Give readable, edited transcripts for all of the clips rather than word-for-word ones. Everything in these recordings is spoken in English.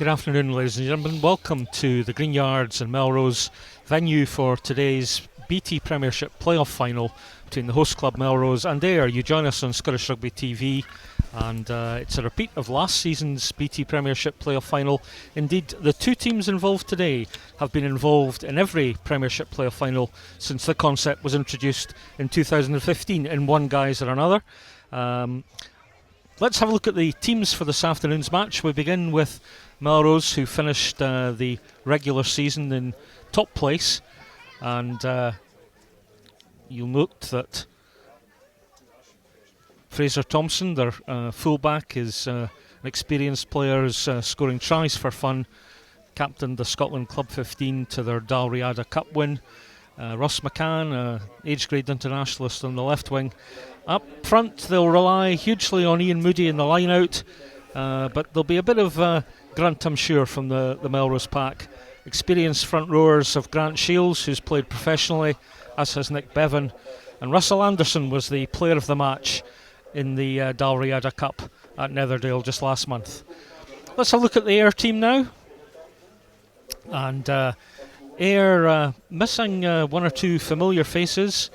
Good afternoon, ladies and gentlemen. Welcome to the Greenyards and Melrose venue for today's BT Premiership playoff final between the host club Melrose and Ayr. You join us on Scottish Rugby TV, and it's a repeat of last season's BT Premiership playoff final. Indeed, the two teams involved today have been involved in every Premiership playoff final since the concept was introduced in 2015 in one guise or another. Let's have a look at the teams for this afternoon's match. We begin with Melrose, who finished the regular season in top place, and you'll note that Fraser Thompson, their fullback, is an experienced player, is scoring tries for fun, captained the Scotland Club 15 to their Dalriada Cup win. Russ McCann, age grade internationalist on the left wing. Up front they'll rely hugely on Ian Moody in the line out, but there'll be a bit of grunt, I'm sure, from the Melrose pack. Experienced front rowers of Grant Shields, who's played professionally, as has Nick Bevan, and Russell Anderson was the player of the match in the Dalriada Cup at Netherdale just last month. Let's have a look at the Ayr team now. And Ayr missing one or two familiar faces.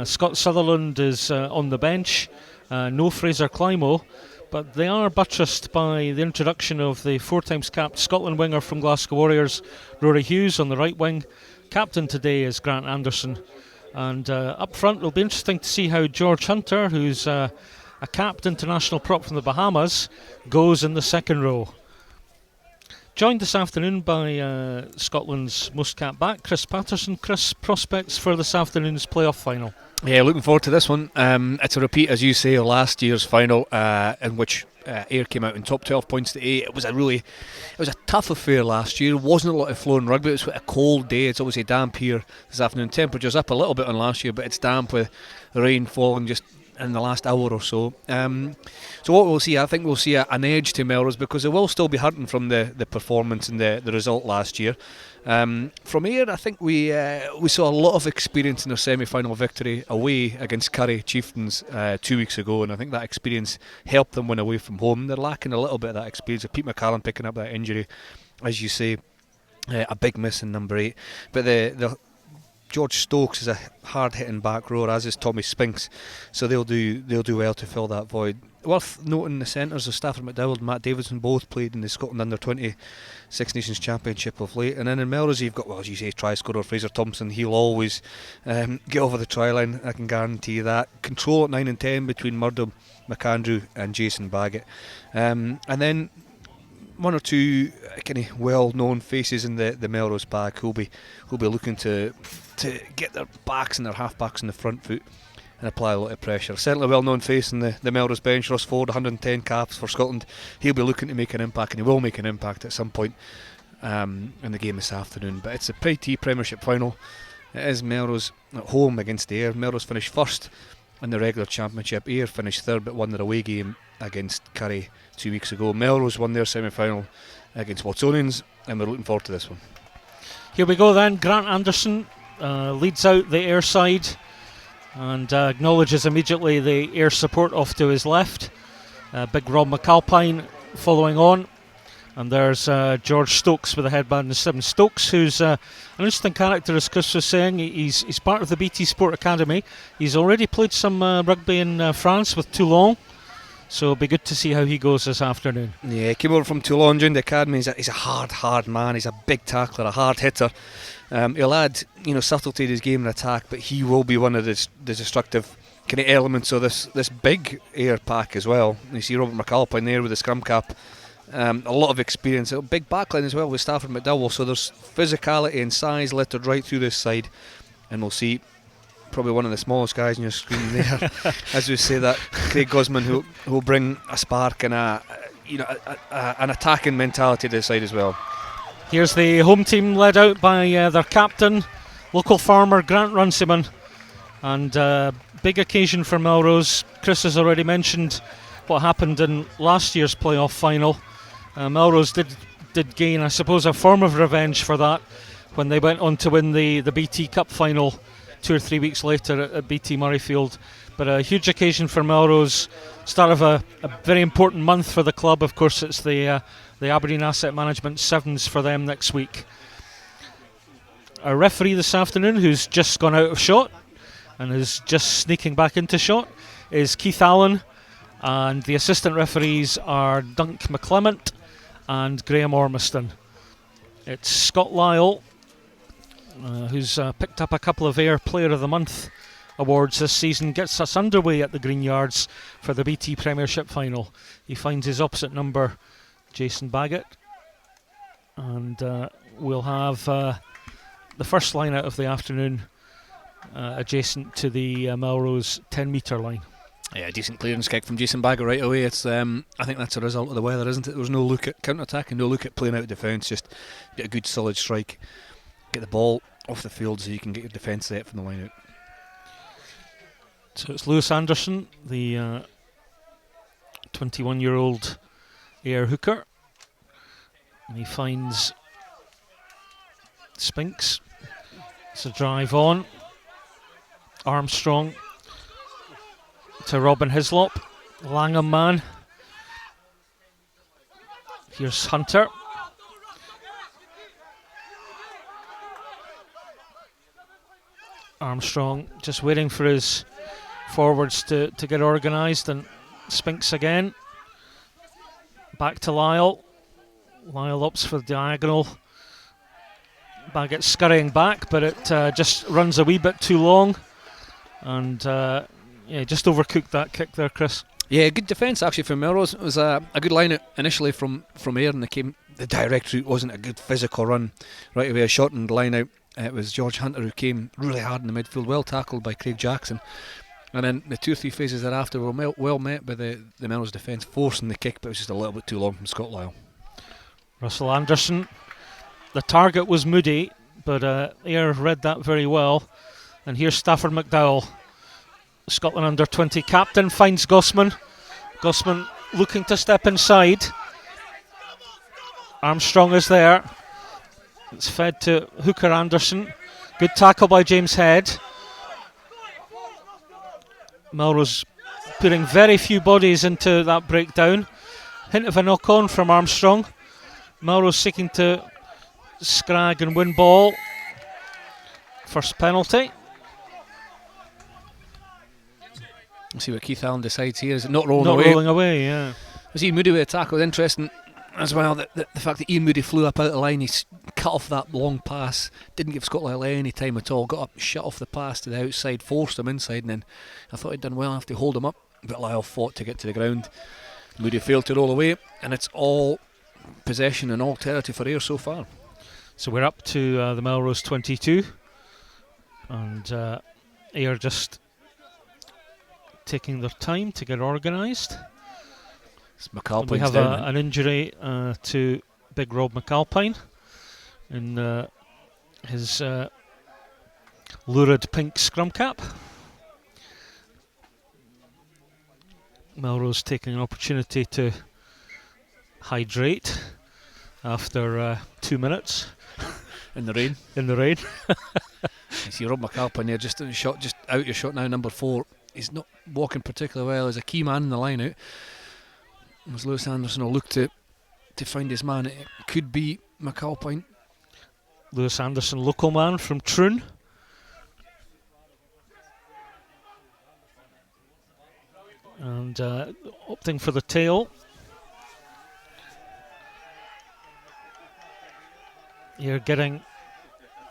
Scott Sutherland is on the bench, no Fraser Climo, but they are buttressed by the introduction of the four times capped Scotland winger from Glasgow Warriors, Rory Hughes, on the right wing. Captain today is Grant Anderson, and up front it'll be interesting to see how George Hunter, who's a capped international prop from the Bahamas, goes in the second row. Joined this afternoon by Scotland's most capped back, Chris Paterson. Chris, prospects for this afternoon's playoff final? Yeah, looking forward to this one. It's a repeat, as you say, of last year's final, in which Ayr came out in top 12 points to 8. It was a tough affair last year. Wasn't a lot of flowing rugby. It was a cold day. It's obviously damp here this afternoon. Temperatures up a little bit on last year, but it's damp with the rain falling just in the last hour or so. So what we'll see, I think we'll see an edge to Melrose, because they will still be hurting from the performance and the result last year. From Ayr, I think we saw a lot of experience in their semi-final victory away against Curry Chieftains 2 weeks ago, and I think that experience helped them win away from home. They're lacking a little bit of that experience, of Pete McCallum picking up that injury, as you say, a big miss in number 8. But the George Stokes is a hard-hitting back rower, as is Tommy Spinks, so they'll do well to fill that void. Worth noting the centres of Stafford McDowell and Matt Davidson both played in the Scotland Under-20 Six Nations Championship of late, and then in Melrose you've got, well, as you say, try scorer Fraser Thompson. He'll always get over the try line, I can guarantee that. Control at 9 and 10 between Murdo McAndrew and Jason Baggett, and then one or two kind of well-known faces in the Melrose pack who'll be looking to get their backs and their half-backs on the front foot and apply a lot of pressure. Certainly a well-known face in the Melrose bench, Ross Ford, 110 caps for Scotland. He'll be looking to make an impact, and he will make an impact at some point in the game this afternoon. But it's a BT Premiership final. It is Melrose at home against Ayr. Melrose finished first in the regular championship. Ayr finished third, but won their away game against Curry 2 weeks ago. Melrose won their semi-final against Watsonians, and we're looking forward to this one. Here we go then. Grant Anderson leads out the Ayr side and acknowledges immediately the Ayr support off to his left. Big Rob McAlpine following on, and there's George Stokes with a headband in 7. Stokes, who's an interesting character, as Chris was saying. He's part of the BT Sport Academy. He's already played some rugby in France with Toulon, so it'll be good to see how he goes this afternoon. Yeah, he came over from Toulon, joined the academy. He's a hard man. He's a big tackler, a hard hitter. He'll add, subtlety to his game and attack, but he will be one of the destructive kind of elements of this big Ayr pack as well. You see Robert McAlpine there with the scrum cap. A lot of experience, a big backline as well with Stafford McDowell, so there's physicality and size littered right through this side, and we'll see probably one of the smallest guys on your screen there, as we say, that Craig Gosman, who will bring a spark and an attacking mentality to the side as well. Here's the home team led out by their captain, local farmer Grant Runciman, and big occasion for Melrose. Chris has already mentioned what happened in last year's playoff final. Melrose did gain, I suppose, a form of revenge for that when they went on to win the BT Cup final 2 or 3 weeks later at BT Murrayfield. But a huge occasion for Melrose, start of a very important month for the club. Of course, it's the Aberdeen Asset Management Sevens for them next week. Our referee this afternoon, who's just gone out of shot and is just sneaking back into shot, is Keith Allen, and the assistant referees are Dunk McClement and Graham Ormiston. It's Scott Lyle, who's picked up a couple of Ayr Player of the Month awards this season, gets us underway at the Greenyards for the BT Premiership final. He finds his opposite number, Jason Baggett, and we'll have the first line out of the afternoon adjacent to the Melrose 10-metre line. Yeah, decent clearance kick from Jason Baggett right away. It's I think that's a result of the weather, isn't it? There was no look at counter-attack and no look at playing out defence, just get a good solid strike, get the ball off the field so you can get your defence set from the line out. So it's Lewis Anderson, the 21-year-old Ayr hooker, and he finds Spinks. It's a drive on. Armstrong to Robin Hislop, Langham man. Here's Hunter. Armstrong just waiting for his forwards to get organised, and Spinks again. Back to Lyle. Lyle opts for the diagonal. Baggett scurrying back, but it just runs a wee bit too long, and just overcooked that kick there, Chris. Yeah, good defence actually from Melrose. It was a good line out initially from Ayr, and the direct route wasn't a good physical run right away. A shortened line out. It was George Hunter who came really hard in the midfield, well tackled by Craig Jackson, and then the 2 or 3 phases thereafter were well met by the Melrose defence, forcing the kick, but it was just a little bit too long from Scott Lyle. Russell Anderson. The target was Moody, but Ayr read that very well. And here's Stafford McDowell, Scotland under-20 captain, finds Gossman. Gossman looking to step inside. Armstrong is there. It's fed to Hooker Anderson. Good tackle by James Head. Melrose putting very few bodies into that breakdown. Hint of a knock-on from Armstrong. Melrose seeking to scrag and win ball. First penalty. We'll see what Keith Allen decides here. Is it not rolling not away? Not rolling away, yeah. Was Ian Moody with a tackle? It was interesting as well, the fact that Ian Moody flew up out of the line, he cut off that long pass, didn't give Scott Lyle any time at all, got up, shut off the pass to the outside, forced him inside, and then I thought he'd done well enough to hold him up, but Lyle fought to get to the ground. Moody failed to roll away, and it's all possession and all territory for Ayr so far. So we're up to the Melrose 22, and Ayr just taking their time to get organised. We have an injury to big Rob McAlpine in his lurid pink scrum cap. Melrose taking an opportunity to hydrate after 2 minutes in the rain. You see Rob McAlpine there, just out your shot now, number 4. He's not walking particularly well. He's a key man in the line out. As Lewis Anderson will look to find his man, it could be McAlpine. Lewis Anderson, local man from Troon. And opting for the tail. You're getting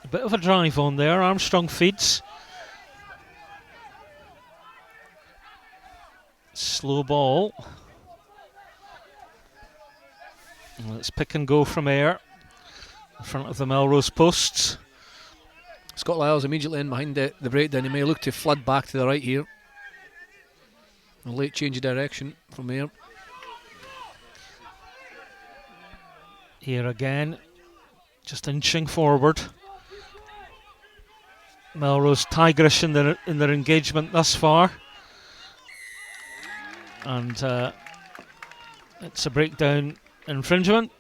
a bit of a drive on there. Armstrong feeds. Slow ball. Let's pick and go from Ayr in front of the Melrose posts. Scott Lyle's immediately in behind the breakdown. He may look to flood back to the right here. A late change of direction from Ayr. Here again, just inching forward. Melrose tigerish in their engagement thus far. And it's a breakdown infringement,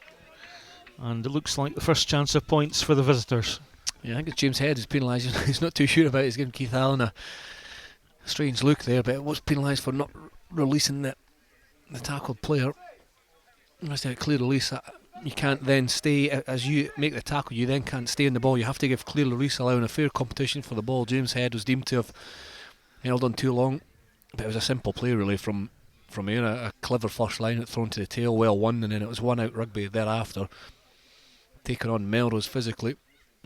and it looks like the first chance of points for the visitors. Yeah, I think it's James Head who's penalised. He's not too sure about it. He's giving Keith Allen a strange look there, but it was penalised for not releasing the tackled player. Unless they have clear release, you can't then stay, as you make the tackle, you then can't stay in the ball. You have to give clear release, allowing a fair competition for the ball. James Head was deemed to have held on too long, but it was a simple play really from Ayr, a clever first line thrown to the tail, well won, and then it was one out Rugby thereafter, taking on Melrose physically.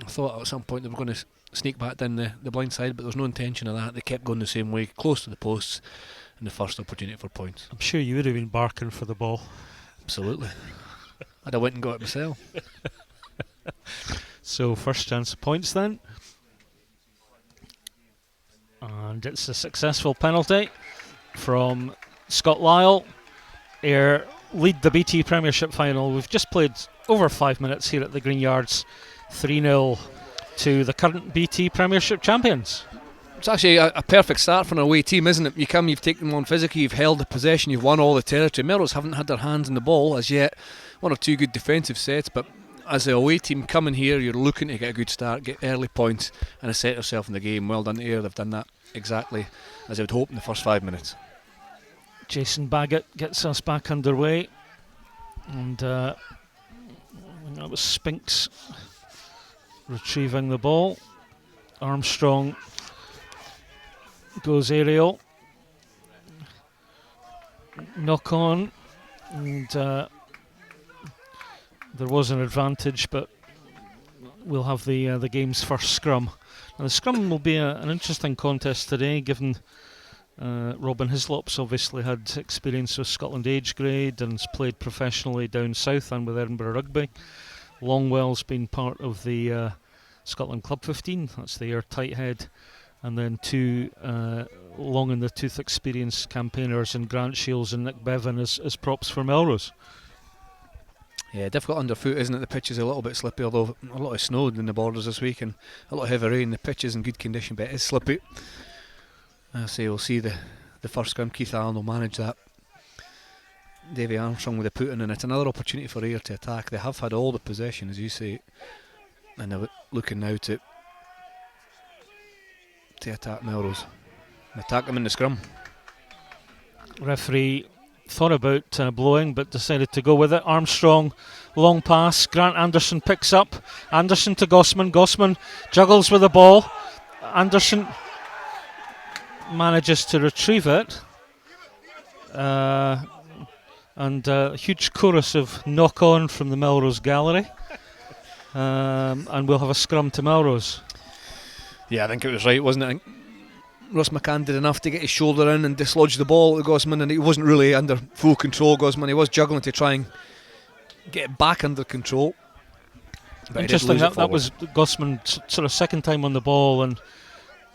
I thought at some point they were going to sneak back down the blind side, but there was no intention of that. They kept going the same way, close to the posts, and the first opportunity for points. I'm sure you would have been barking for the ball. Absolutely. I'd have went and got it myself. So first chance of points then. And it's a successful penalty from Scott Lyle. Ayr lead the BT Premiership final. We've just played over 5 minutes here at the Greenyards. 3-0 to the current BT Premiership champions. It's actually a perfect start for an away team, isn't it? You've taken them on physically, you've held the possession, you've won all the territory. Melrose haven't had their hands on the ball as yet. One or two good defensive sets, but as the away team coming here, you're looking to get a good start, get early points, and set yourself in the game. Well done to Ayr, they've done that exactly as I would hope in the first 5 minutes. Jason Baggett gets us back underway, and that was Spinks retrieving the ball. Armstrong goes aerial, knock on, and there was an advantage, but we'll have the game's first scrum. Now the scrum will be an interesting contest today, given Robin Hislop's obviously had experience with Scotland age grade and has played professionally down south and with Edinburgh Rugby. Longwell's been part of the Scotland Club 15, that's the Ayr Tighthead, and then two long in the tooth experienced campaigners in Grant Shields and Nick Bevan as props for Melrose. Yeah, difficult underfoot, isn't it? The pitch is a little bit slippy, although a lot of snow in the borders this week and a lot of heavy rain. The pitch is in good condition, but it is slippy. I say we'll see the first scrum. Keith Allen will manage that. Davy Armstrong with the put in, and it's another opportunity for Ayr to attack. They have had all the possession, as you say, and they're looking now to attack Melrose and attack them in the scrum. Referee thought about blowing but decided to go with it. Armstrong, long pass, Grant Anderson picks up, Anderson to Gossman juggles with the ball, Anderson manages to retrieve it, and a huge chorus of knock on from the Melrose gallery, and we'll have a scrum to Melrose. Yeah, I think it was right, wasn't it? I think Ross McCann did enough to get his shoulder in and dislodge the ball to Gossman, and he wasn't really under full control, Gossman. He was juggling to try and get it back under control. But interesting, that was Gossman sort of second time on the ball, and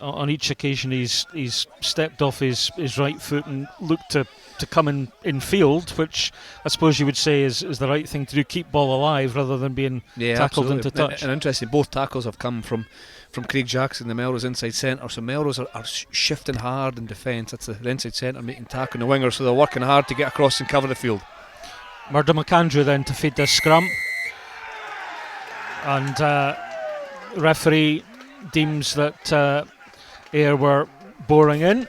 on each occasion he's stepped off his right foot and looked to come in field, which I suppose you would say is the right thing to do, keep ball alive rather than being tackled absolutely. into touch. And interesting, both tackles have come from Craig Jackson, the Melrose inside centre, so Melrose are shifting hard in defence. That's the inside centre making tackle on the winger, so they're working hard to get across and cover the field. Murdo McAndrew then to feed this scrum, and referee deems that Ayr were boring in.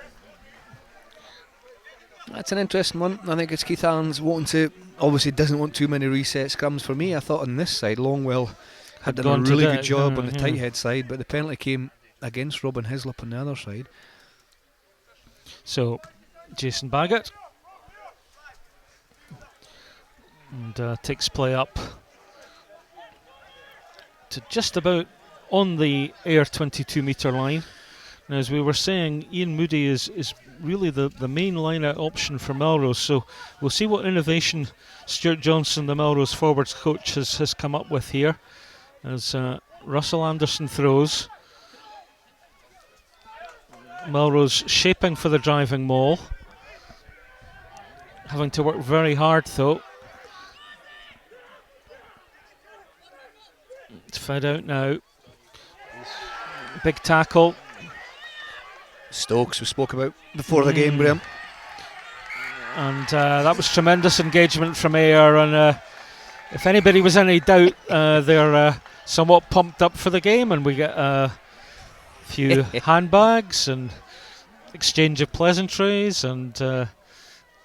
That's an interesting one. I think it's Keith Allen's wanting to, obviously doesn't want too many reset scrums. For me, I thought on this side Longwell had done a really good job on the tight-head side, but the penalty came against Robin Hislop on the other side. So Jason Baggett, and takes play up to just about on the Ayr 22 metre line. Now, as we were saying, Ian Moody is really the main line-out option for Melrose, so we'll see what innovation Stuart Johnson, the Melrose forwards coach, has come up with here, as Russell Anderson throws. Melrose shaping for the driving maul, having to work very hard though. It's fed out now. Big tackle. Stokes, we spoke about before the game, Graham. And that was tremendous engagement from Ayr, and if anybody was any doubt, their somewhat pumped up for the game, and we get a few handbags and exchange of pleasantries, and the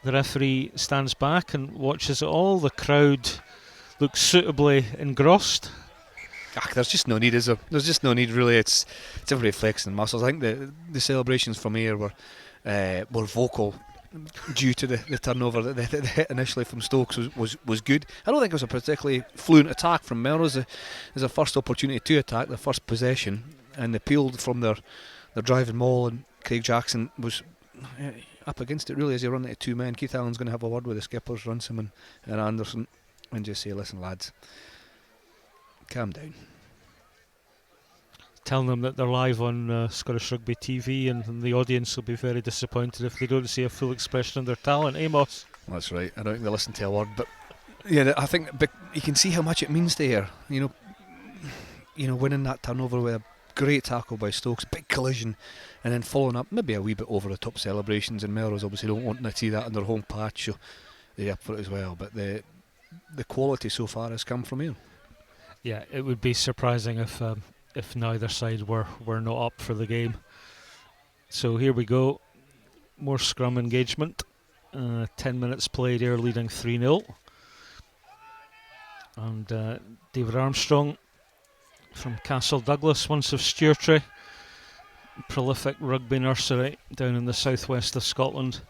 referee stands back and watches it all. The crowd looks suitably engrossed. There's just no need, is there? There's just no need, really. It's everybody flexing muscles. I think the celebrations from Ayr were vocal due to the turnover that they hit initially from Stokes was good. I don't think it was a particularly fluent attack from Melrose. There's a first opportunity to attack, their first possession, and they peeled from their driving maul, and Craig Jackson was up against it really as he run into two men. Keith Allen's going to have a word with the skippers, Runciman and Anderson, and just say, listen lads, calm down. Telling them that they're live on Scottish Rugby TV, and the audience will be very disappointed if they don't see a full expression of their talent. Amos. That's right. I don't think they listen to a word, but yeah, I think you can see how much it means to Ayr. You know, winning that turnover with a great tackle by Stokes, big collision, and then following up maybe a wee bit over the top celebrations. And Melrose obviously don't want to see that in their home patch, so they're up for it as well. But the quality so far has come from Ayr. Yeah, it would be surprising if neither side were not up for the game. So here we go, more scrum engagement. 10 minutes played, Ayr leading 3-0. And David Armstrong from Castle Douglas, once of Stewartry, prolific rugby nursery down in the southwest of Scotland.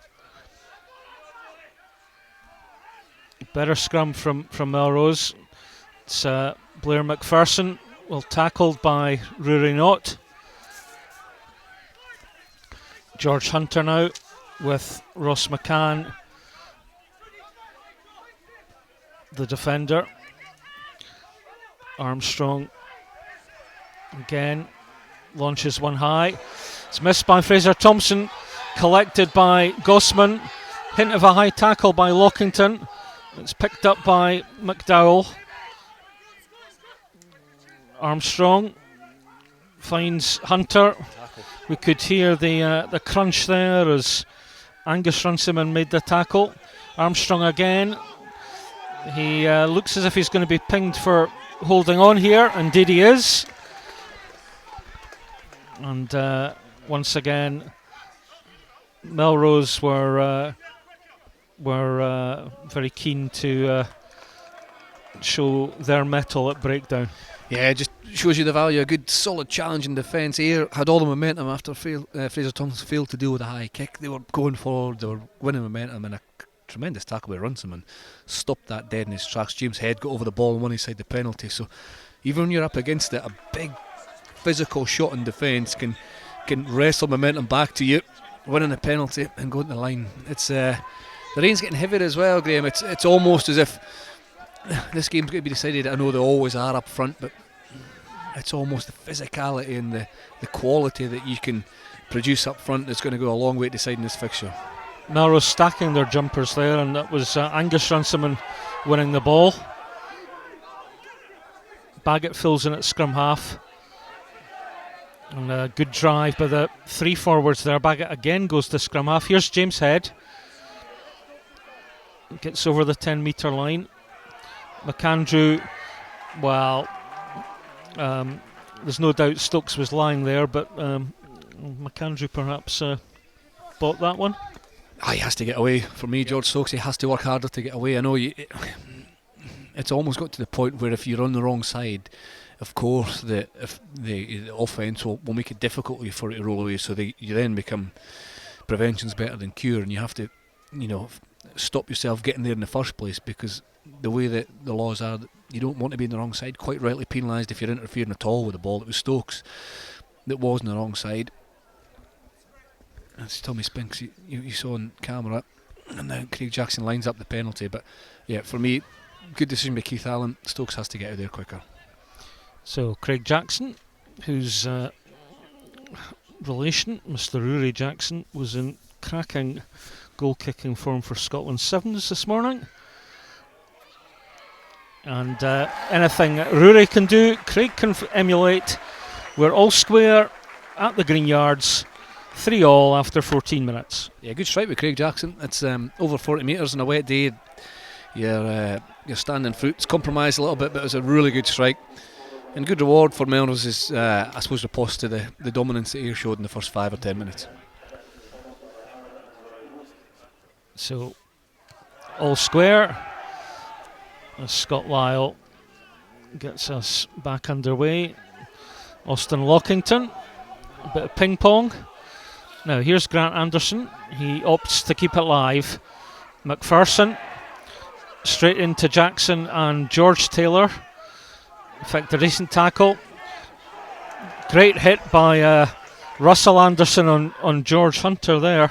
Better scrum from Melrose. It's Blair McPherson, well tackled by Rory Knott. George Hunter now with Ross McCann, the defender. Armstrong again launches one high. It's missed by Fraser Thompson, collected by Gossman. Hint of a high tackle by Lockington. It's picked up by McDowell. Armstrong finds Hunter. We could hear the crunch there as Angus Runciman made the tackle. Armstrong again. He looks as if he's going to be pinged for holding on here. Indeed he is. And once again, Melrose were very keen to show their mettle at breakdown. Yeah, it just shows you the value of a good solid challenge in defence. Ayr had all the momentum after Fraser Thompson failed to deal with a high kick. They were going forward, they were winning momentum, and a tremendous tackle by Runciman stopped that dead in his tracks. James Head got over the ball on one side the penalty, so even when you're up against it, a big physical shot in defence can wrestle momentum back to you, winning a penalty and going to the line. It's the rain's getting heavier as well, Graham. It's almost as if this game's going to be decided. I know they always are up front, but it's almost the physicality and the quality that you can produce up front that's going to go a long way to deciding this fixture. Melrose stacking their jumpers there, and that was Angus Runciman winning the ball. Baggett fills in at scrum half, and a good drive by the three forwards there. Baggett again goes to scrum half. Here's James Head, gets over the 10 metre line. McAndrew, well, there's no doubt Stokes was lying there, but McAndrew perhaps bought that one. He has to get away. For me, George Stokes, he has to work harder to get away. I know it's almost got to the point where if you're on the wrong side, of course the offence will make it difficult for it to roll away, so you then become prevention's better than cure, and you have to stop yourself getting there in the first place, because the way that the laws are, you don't want to be on the wrong side. Quite rightly penalised if you're interfering at all with the ball. It was Stokes that was on the wrong side. That's Tommy Spinks you saw on camera, and now Craig Jackson lines up the penalty. But yeah, for me, good decision by Keith Allen. Stokes has to get out there quicker. So Craig Jackson, whose relation, Mr. Rory Jackson, was in cracking goal-kicking form for Scotland Sevens this morning. And anything Rory can do, Craig can emulate. We're all square at the Greenyards, 3-3 after 14 minutes. Yeah, good strike with Craig Jackson. It's over 40 metres on a wet day. Your standing foot's compromised a little bit, but it was a really good strike. And good reward for Melrose is, I suppose, riposte to the dominance that Ayr showed in the first 5 or 10 minutes. So, all square. As Scott Lyle gets us back underway. Austin Lockington, a bit of ping pong. Now here's Grant Anderson. He opts to keep it live. McPherson straight into Jackson and George Taylor. In fact, a decent tackle. Great hit by Russell Anderson on George Hunter there.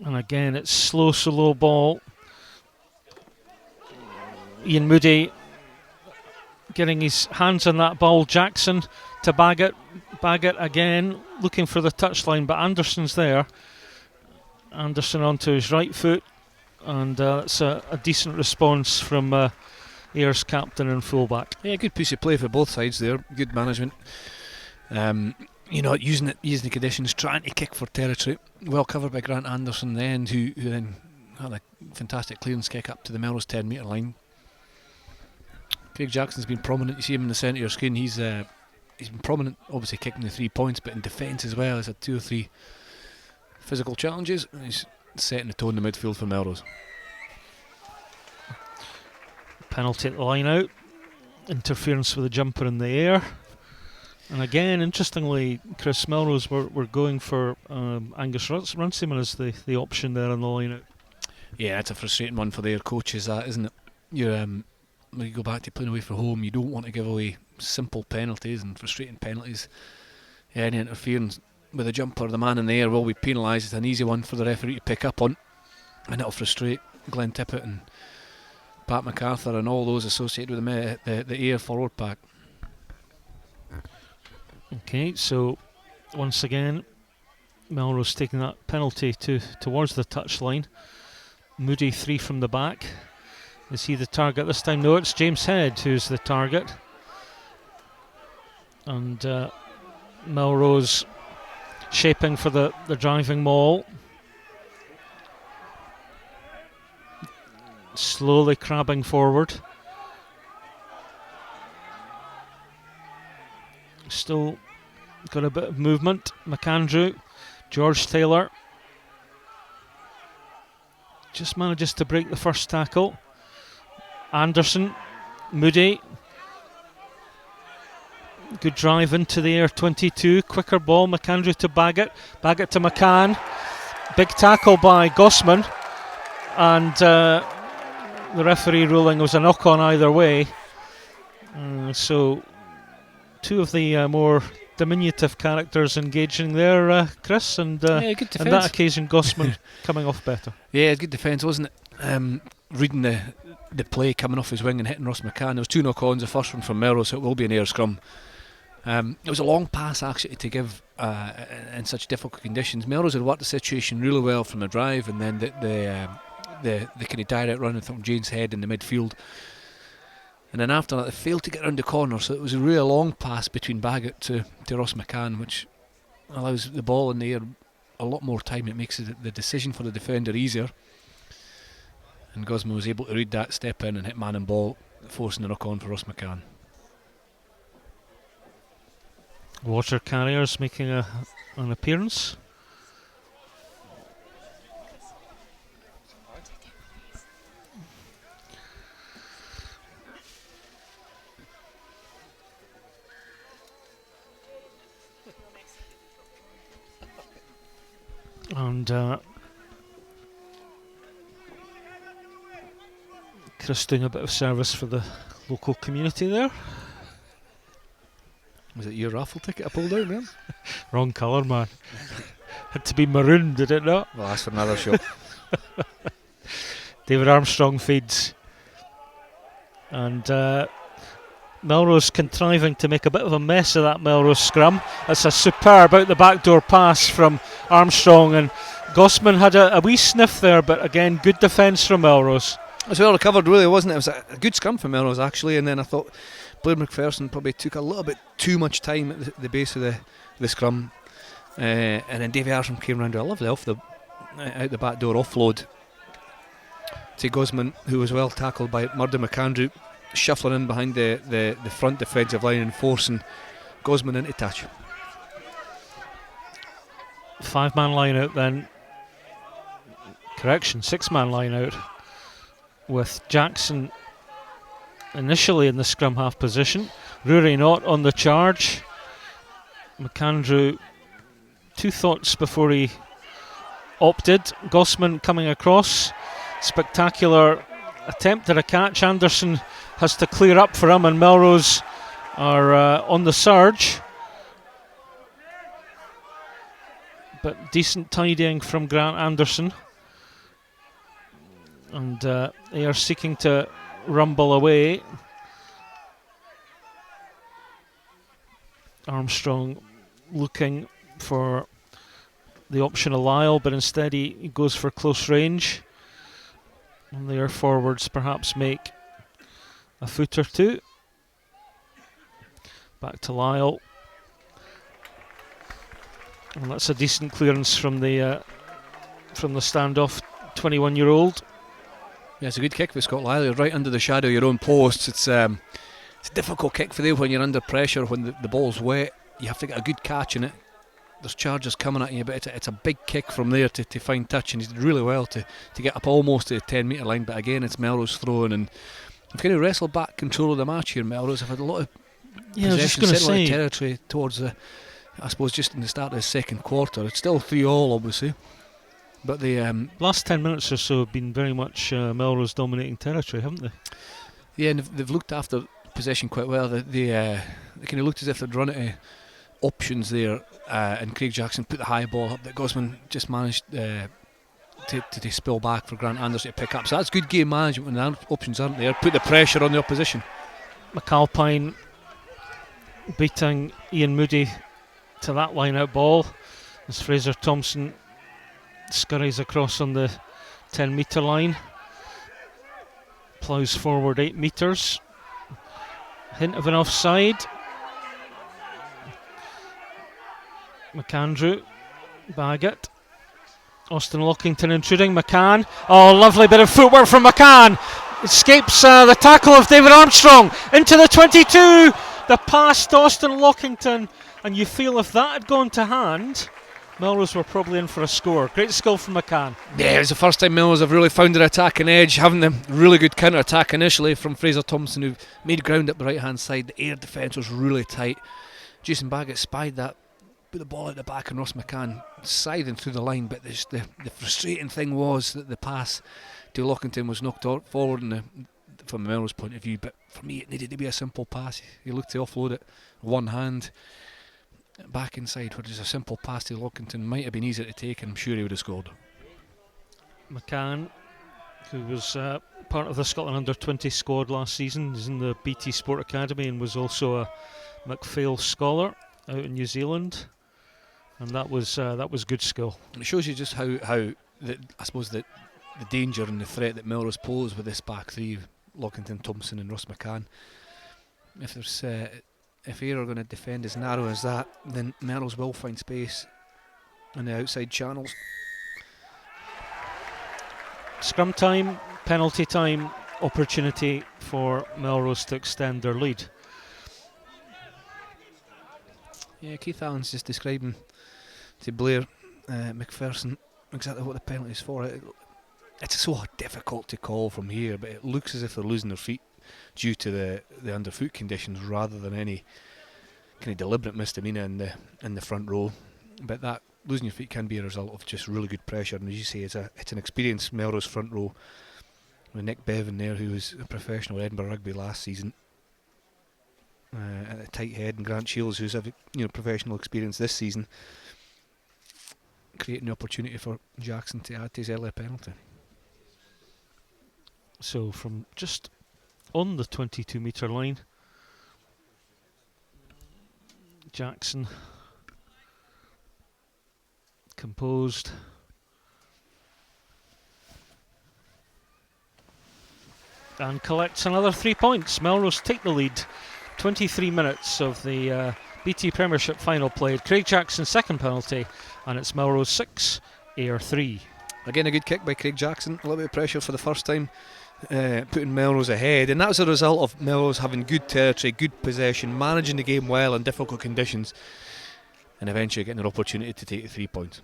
And again, it's slow ball. Ian Moody getting his hands on that ball. Jackson to bag it again, looking for the touchline, but Anderson's there. Anderson onto his right foot, and it's a decent response from Ayr's captain and fullback. Yeah, good piece of play for both sides there. Good management. Using the conditions, trying to kick for territory. Well covered by Grant Anderson then, who then had a fantastic clearance kick up to the Melrose 10 metre line. Craig Jackson's been prominent. You see him in the centre of your screen. He's been prominent, obviously kicking the 3 points, but in defence as well. He's had 2 or 3 physical challenges, and he's setting the tone in the midfield for Melrose. Penalty at the line out. Interference with the jumper in the air. And again, interestingly, Chris, Melrose were going for Angus Runciman as the option there on the line out. Yeah, it's a frustrating one for their coaches, that, isn't it? When you go back to playing away from home, you don't want to give away simple penalties and frustrating penalties. Any interference with the jumper, the man in the air will be penalised. It's an easy one for the referee to pick up on, and it'll frustrate Glenn Tippett and Pat MacArthur and all those associated with the Ayr forward pack. Okay, so once again, Melrose taking that penalty towards the touchline. Moody 3 from the back. Is he the target this time? No, it's James Head who's the target. And Melrose shaping for the driving maul. Slowly crabbing forward. Still got a bit of movement. McAndrew, George Taylor just manages to break the first tackle. Anderson, Moody, good drive into the Ayr 22, quicker ball. McAndrew to bag it to McCann. Big tackle by Gossman, and the referee ruling was a knock on either way. So 2 of the more diminutive characters engaging there, Chris, and on that occasion Gossman coming off better. Yeah, good defence, wasn't it? Reading the play, coming off his wing and hitting Ross McCann. There was 2 knock-ons, the first one from Melrose, so it will be an Ayr scrum. It was a long pass actually to give in such difficult conditions. Melrose had worked the situation really well from a drive, and then the kind of direct run from James Head in the midfield. And then after that, they failed to get around the corner, so it was a really long pass between Baggett to Ross McCann, which allows the ball in the air a lot more time. It makes the decision for the defender easier. And Gosman was able to read that, step in and hit man and ball, forcing the knock-on for Ross McCann. Water carriers making an appearance. And Chris doing a bit of service for the local community there. Was it your raffle ticket I pulled out, man? Wrong colour, man. Had to be maroon, did it not? Well, that's for another show. David Armstrong feeds. And Melrose contriving to make a bit of a mess of that Melrose scrum. That's a superb out the back door pass from Armstrong, and Gossman had a wee sniff there, but again, good defence from Melrose. It was well recovered, really, wasn't it? It was a good scrum from Melrose, actually, and then I thought Blair McPherson probably took a little bit too much time at the base of the scrum, and then Davy Armstrong came round to a lovely out the back door offload to Gosman, who was well tackled by Murdo McAndrew, shuffling in behind the front defensive line and forcing Gosman into touch. 5-man line out then. Correction, 6-man line out, with Jackson initially in the scrum half position. Rory not on the charge. McAndrew, 2 thoughts before he opted. Gosman coming across. Spectacular attempt at a catch. Anderson has to clear up for him, and Melrose are on the surge. But decent tidying from Grant Anderson. And they are seeking to rumble away. Armstrong looking for the option of Lyle, but instead he goes for close range. And their forwards perhaps make a foot or two. Back to Lyle. And that's a decent clearance from the standoff 21-year-old. Yeah, it's a good kick for Scott Lyle. You're right under the shadow of your own posts. It's a difficult kick for you when you're under pressure, when the ball's wet. You have to get a good catch in it. There's charges coming at you, but it's a big kick from there to find touch, and he's did really well to get up almost to the 10-metre line. But again, it's Melrose throwing, and I'm going to wrestle back control of the match here. Melrose have had a lot of possession, certainly territory towards I suppose just in the start of the second quarter. It's still 3-3, obviously. But the last 10 minutes or so have been very much Melrose dominating territory, haven't they? Yeah, and they've looked after possession quite well. They kind of looked as if they'd run out of options there, and Craig Jackson put the high ball up that Gosman just managed to spill back for Grant Anderson to pick up. So that's good game management when the options aren't there. Put the pressure on the opposition. McAlpine beating Ian Moody to that line out ball as Fraser Thompson scurries across on the 10-metre line, ploughs forward 8 metres. Hint of an offside. McAndrew, Baggett, Austin Lockington intruding. McCann, oh, lovely bit of footwork from McCann. Escapes the tackle of David Armstrong into the 22. The pass to Austin Lockington, and you feel if that had gone to hand, Melrose were probably in for a score. Great skill from McCann. Yeah, it was the first time Melrose have really found their attacking edge, having the really good counter-attack initially from Fraser Thompson, who made ground up the right-hand side. The Ayr defence was really tight. Jason Baggett spied that, put the ball out the back, and Ross McCann scything through the line. But the frustrating thing was that the pass to Lockington was knocked forward from the Melrose point of view. But for me, it needed to be a simple pass. He looked to offload it one hand back inside, where just a simple pass to Lockington might have been easier to take, and I'm sure he would have scored. McCann, who was part of the Scotland under-20 squad last season, is in the BT Sport Academy and was also a McPhail scholar out in New Zealand, and that was good skill. It shows you just how I suppose the danger and the threat that Melrose pose with this back three, Lockington, Thompson and Ross McCann. If Ayr are going to defend as narrow as that, then Melrose will find space in the outside channels. Scrum time, penalty time, opportunity for Melrose to extend their lead. Yeah, Keith Allen's just describing to Blair McPherson exactly what the penalty is for. It's so difficult to call from here, but it looks as if they're losing their feet due to the underfoot conditions rather than any kind of deliberate misdemeanour in the front row. But that losing your feet can be a result of just really good pressure, and as you say, it's an experienced Melrose front row with Nick Bevan there, who was a professional at Edinburgh Rugby last season, at a tight head, and Grant Shields, who's had professional experience this season, creating the opportunity for Jackson to add to his earlier penalty. So from just on the 22-metre line, Jackson composed, and collects another 3 points. Melrose take the lead. 23 minutes of the BT Premiership final played. Craig Jackson second penalty, and it's Melrose 6, Ayr 3. Again, a good kick by Craig Jackson. A little bit of pressure for the first time, putting Melrose ahead. And that was a result of Melrose having good territory, good possession, managing the game well in difficult conditions, and eventually getting an opportunity to take the 3 points.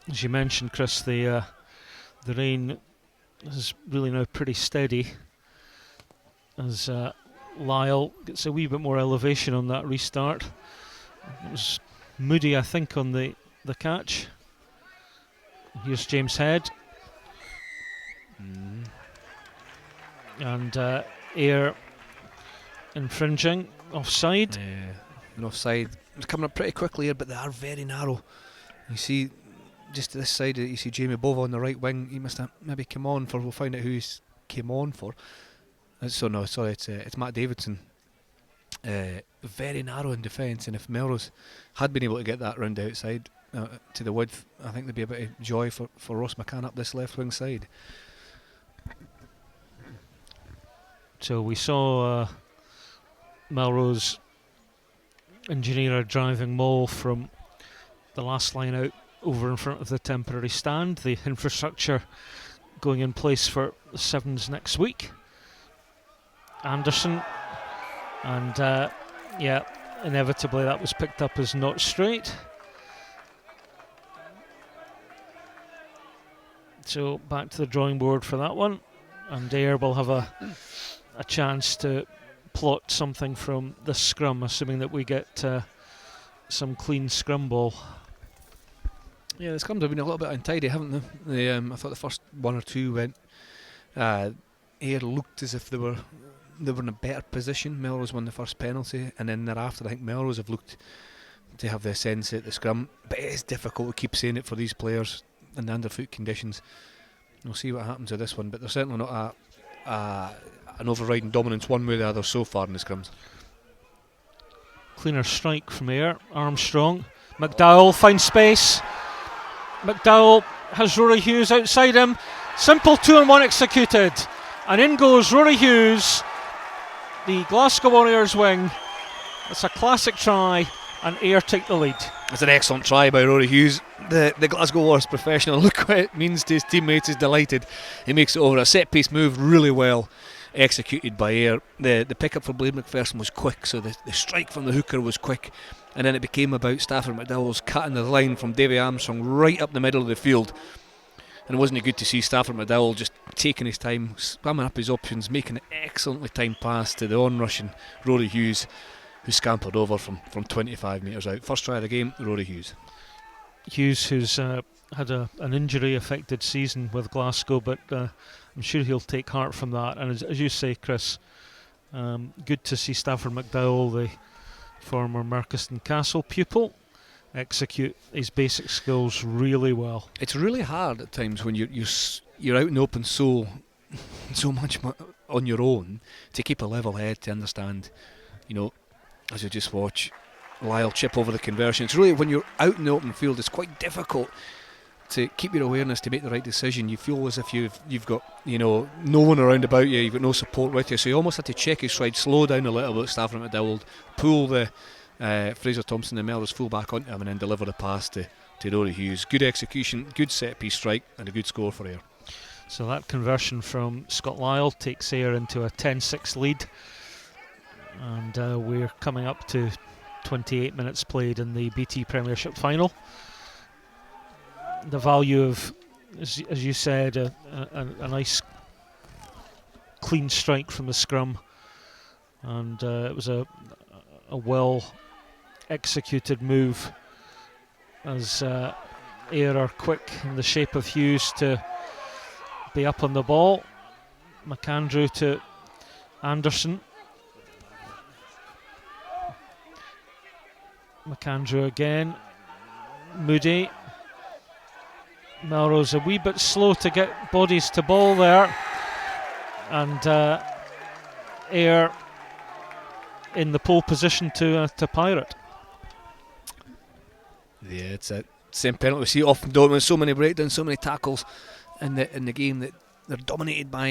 As you mentioned, Chris, the rain is really now pretty steady as Lyle gets a wee bit more elevation on that restart. It was Moody, I think, on the catch. Here's James Head. And Ayr infringing, offside. And offside. It's coming up pretty quickly here, but they are very narrow. You see, just to this side, you see Jamie Bova on the right wing. He must have maybe come on for. We'll find out who he came on for. So no, sorry, it's Matt Davidson. Very narrow in defence, and if Melrose had been able to get that round the outside to the width, I think there'd be a bit of joy for Ross McCann up this left wing side. So we saw Melrose engineer a driving maul from the last line out over in front of the temporary stand. The infrastructure going in place for the Sevens next week. Anderson, and inevitably that was picked up as not straight. So back to the drawing board for that one, and Ayr will have a chance to plot something from the scrum, assuming that we get some clean scrum ball. Yeah, the scrums have been a little bit untidy, haven't they? I thought the first one or two went. Ayr looked as if they were in a better position. Melrose won the first penalty, and then thereafter I think Melrose have looked to have the ascendancy at the scrum. But it is difficult to keep saying it for these players in the underfoot conditions. We'll see what happens with this one, but they're certainly not an overriding dominance one way or the other so far in the scrums. Cleaner strike from Ayr. Armstrong. McDowell finds space. McDowell has Rory Hughes outside him. Simple 2-on-1 executed. And in goes Rory Hughes, the Glasgow Warriors wing. It's a classic try, and Ayr take the lead. It's an excellent try by Rory Hughes. The Glasgow Warriors professional. Look what it means to his teammates. He's delighted. He makes it over. A set piece move, really well executed by Ayr. The pick-up for Blair McPherson was quick, so the strike from the hooker was quick, and then it became about Stafford McDowell's cutting the line from Davy Armstrong right up the middle of the field. And wasn't it good to see Stafford McDowell just taking his time, spamming up his options, making an excellently timed pass to the on-rushing Rory Hughes, who scampered over from 25 metres out. First try of the game, Rory Hughes. Hughes, who's had an injury-affected season with Glasgow, but I'm sure he'll take heart from that. And as you say, Chris, good to see Stafford McDowell, the former Merchiston Castle pupil, execute his basic skills really well. It's really hard at times when you're out in the open so much on your own to keep a level head, to understand, as you just watch Lyle chip over the conversion. It's really when you're out in the open field, it's quite difficult to keep your awareness to make the right decision. You feel as if you've got no one around about you, you've got no support with you, so you almost have to check his stride, slow down a little bit. Stafford McDowell, pull the Fraser Thompson, the Melrose fullback, onto him, and then deliver the pass to Rory Hughes. Good execution, good set piece strike, and a good score for Ayr. So that conversion from Scott Lyle takes Ayr into a 10-6 lead, and we're coming up to 28 minutes played in the BT Premiership final. The value of, as you said, a nice clean strike from the scrum, and it was a well executed move as Ayr are quick in the shape of Hughes to be up on the ball. McAndrew to Anderson. McAndrew again. Moody. Melrose a wee bit slow to get bodies to ball there, and Ayr in the pole position to pirate. Yeah, it's a same penalty we see often, don't we? So many breakdowns, so many tackles in the game that they're dominated by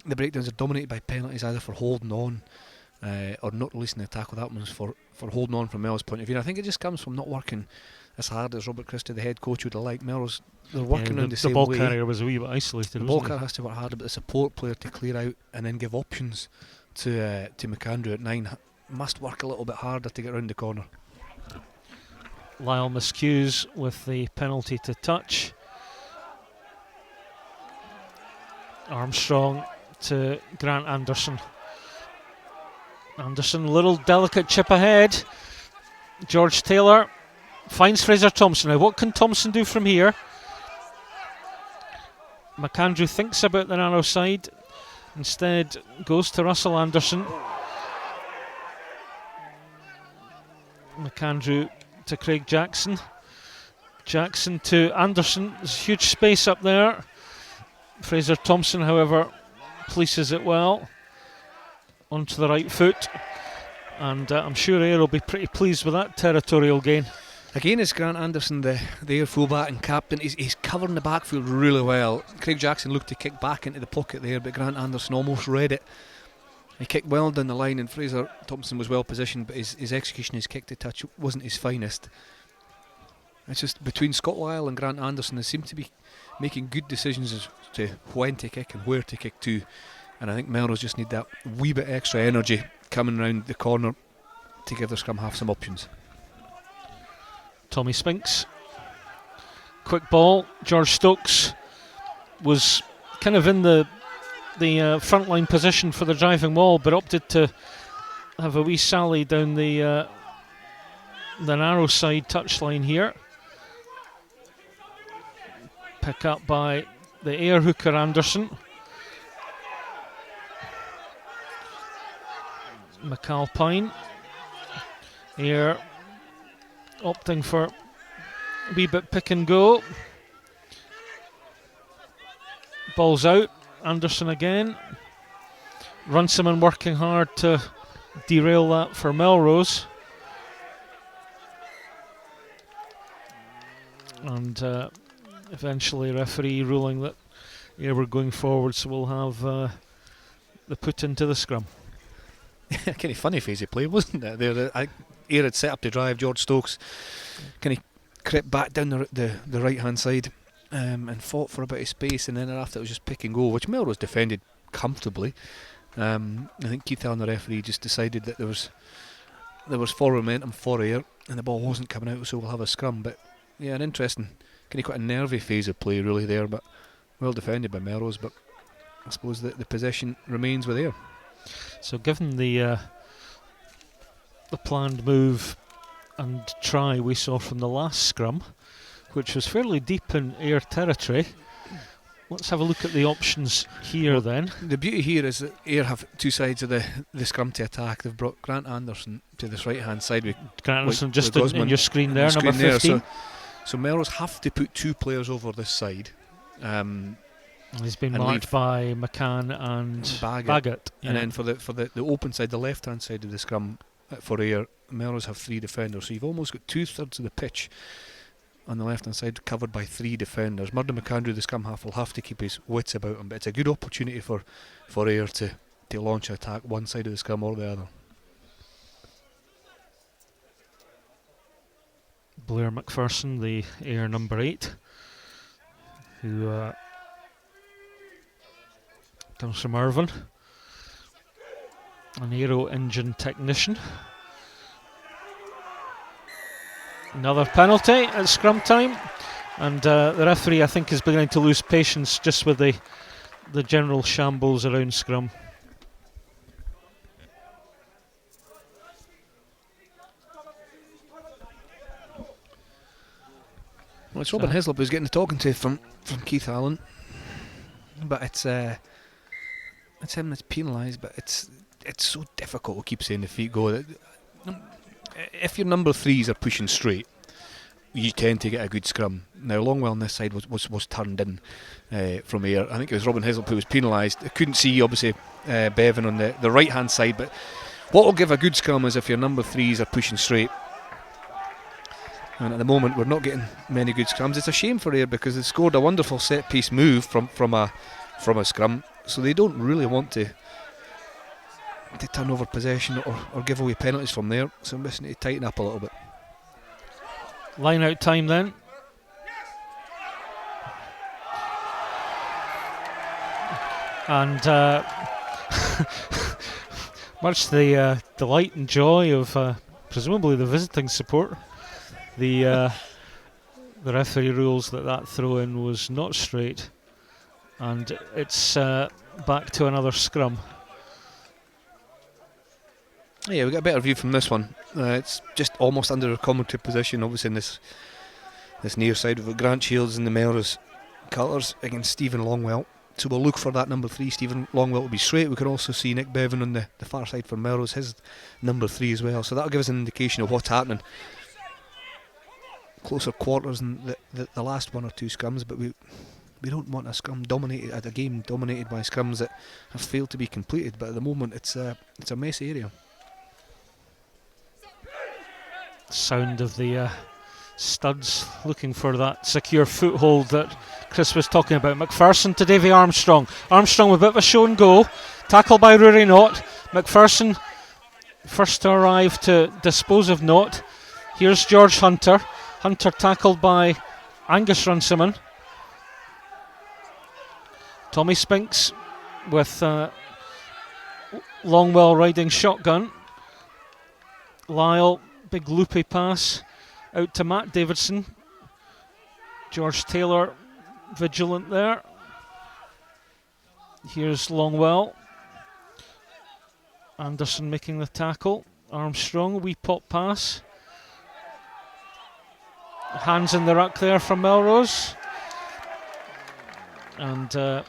the breakdowns are dominated by penalties, either for holding on or not releasing the tackle. That one's for holding on from Mel's point of view. And I think it just comes from not working as hard as Robert Christie, the head coach, would have liked. Melrose, they're working around the same ball way. carrier was a wee bit isolated. The ball carrier has to work harder, but the support player to clear out and then give options to McAndrew at 9 must work a little bit harder to get round the corner. Lyle miscues with the penalty to touch. Armstrong to Grant Anderson. Anderson, little delicate chip ahead. George Taylor finds Fraser Thompson. Now what can Thompson do from here? McAndrew thinks about the narrow side. Instead goes to Russell Anderson. McAndrew to Craig Jackson. Jackson to Anderson. There's huge space up there. Fraser Thompson, however, polices it well onto the right foot, and I'm sure Ayr will be pretty pleased with that territorial gain. Again, it's Grant Anderson, the Ayr fullback and captain. He's covering the backfield really well. Craig Jackson looked to kick back into the pocket there, but Grant Anderson almost read it. He kicked well down the line, and Fraser Thompson was well positioned, but his execution, his kick to touch, wasn't his finest. It's just between Scott Lyle and Grant Anderson, they seem to be making good decisions as to when to kick and where to kick to, and I think Melrose just need that wee bit extra energy coming round the corner to give the scrum half some options. Tommy Spinks, quick ball. George Stokes was kind of in the front line position for the driving wall, but opted to have a wee sally down the narrow side touchline here. Pick up by the Ayr hooker Anderson. McAlpine. Ayr opting for a wee bit pick and go. Ball's out. Anderson again. Runciman working hard to derail that for Melrose. And eventually referee ruling that we're going forward, so we'll have the put into the scrum. Kind of funny phase of play, wasn't it? Ayr had set up to drive. George Stokes kind of crept back down the right hand side and fought for a bit of space, and then after it was just pick and go, which Melrose defended comfortably. I think Keith Allen, the referee, just decided that there was forward momentum for Ayr and the ball wasn't coming out, so we'll have a scrum. But yeah, an interesting, kind of quite a nervy phase of play really there, but well defended by Melrose. But I suppose the possession remains with Ayr. So given the planned move and try we saw from the last scrum, which was fairly deep in Ayr territory, let's have a look at the options here then. The beauty here is that Ayr have two sides of the scrum to attack. They've brought Grant Anderson to this right hand side. Grant Anderson just in your screen there, number 15. So Melrose have to put two players over this side. He's been marked by McCann and Baggett. Yeah. And then for the open side, the left hand side of the scrum for Ayr, Melrose have three defenders. So you've almost got 2/3 of the pitch on the left hand side covered by three defenders. Murdo McAndrew, the scrum half, will have to keep his wits about him, but it's a good opportunity for Ayr to launch an attack one side of the scrum or the other. Blair McPherson, the Ayr number 8, who comes from Irvine, an aero engine technician. Another penalty at scrum time, and the referee, I think, is beginning to lose patience just with the general shambles around scrum. Well, it's Robin Hislop who's getting the talking to from Keith Allen, but it's him that's penalised. But it's so difficult to keep saying the feet go. If your number 3s are pushing straight, you tend to get a good scrum. Now Longwell on this side was turned in from Ayr. I think it was Robin Hislop who was penalised. I couldn't see obviously Bevan on the right hand side, but what will give a good scrum is if your number 3s are pushing straight. And at the moment we're not getting many good scrums. It's a shame for Ayr because they scored a wonderful set piece move from a scrum, so they don't really want to turn over possession or give away penalties from there, so I'm just need to tighten up a little bit. Line out time then. And much the delight and joy of presumably the visiting support, the referee rules that throw in was not straight, and it's back to another scrum. Yeah, we got a better view from this one. It's just almost under a commentary position, obviously in this near side. We've got Grant Shields in the Melrose colours against Stephen Longwell. So we'll look for that number 3. Stephen Longwell will be straight. We can also see Nick Bevan on the far side for Melrose, his number 3 as well. So that'll give us an indication of what's happening. Closer quarters than the last one or two scrums, but we don't want a game dominated by scrums that have failed to be completed. But at the moment, it's a messy area. Sound of the studs looking for that secure foothold that Chris was talking about. McPherson to Davy Armstrong. Armstrong with a bit of a show and go. Tackle by Rory Knott. McPherson first to arrive to dispose of Knott. Here's George Hunter. Hunter tackled by Angus Runciman. Tommy Spinks with Longwell riding shotgun. Lyle, big loopy pass out to Matt Davidson. George Taylor vigilant there. Here's Longwell. Anderson making the tackle. Armstrong, wee pop pass. Hands in the ruck there from Melrose. And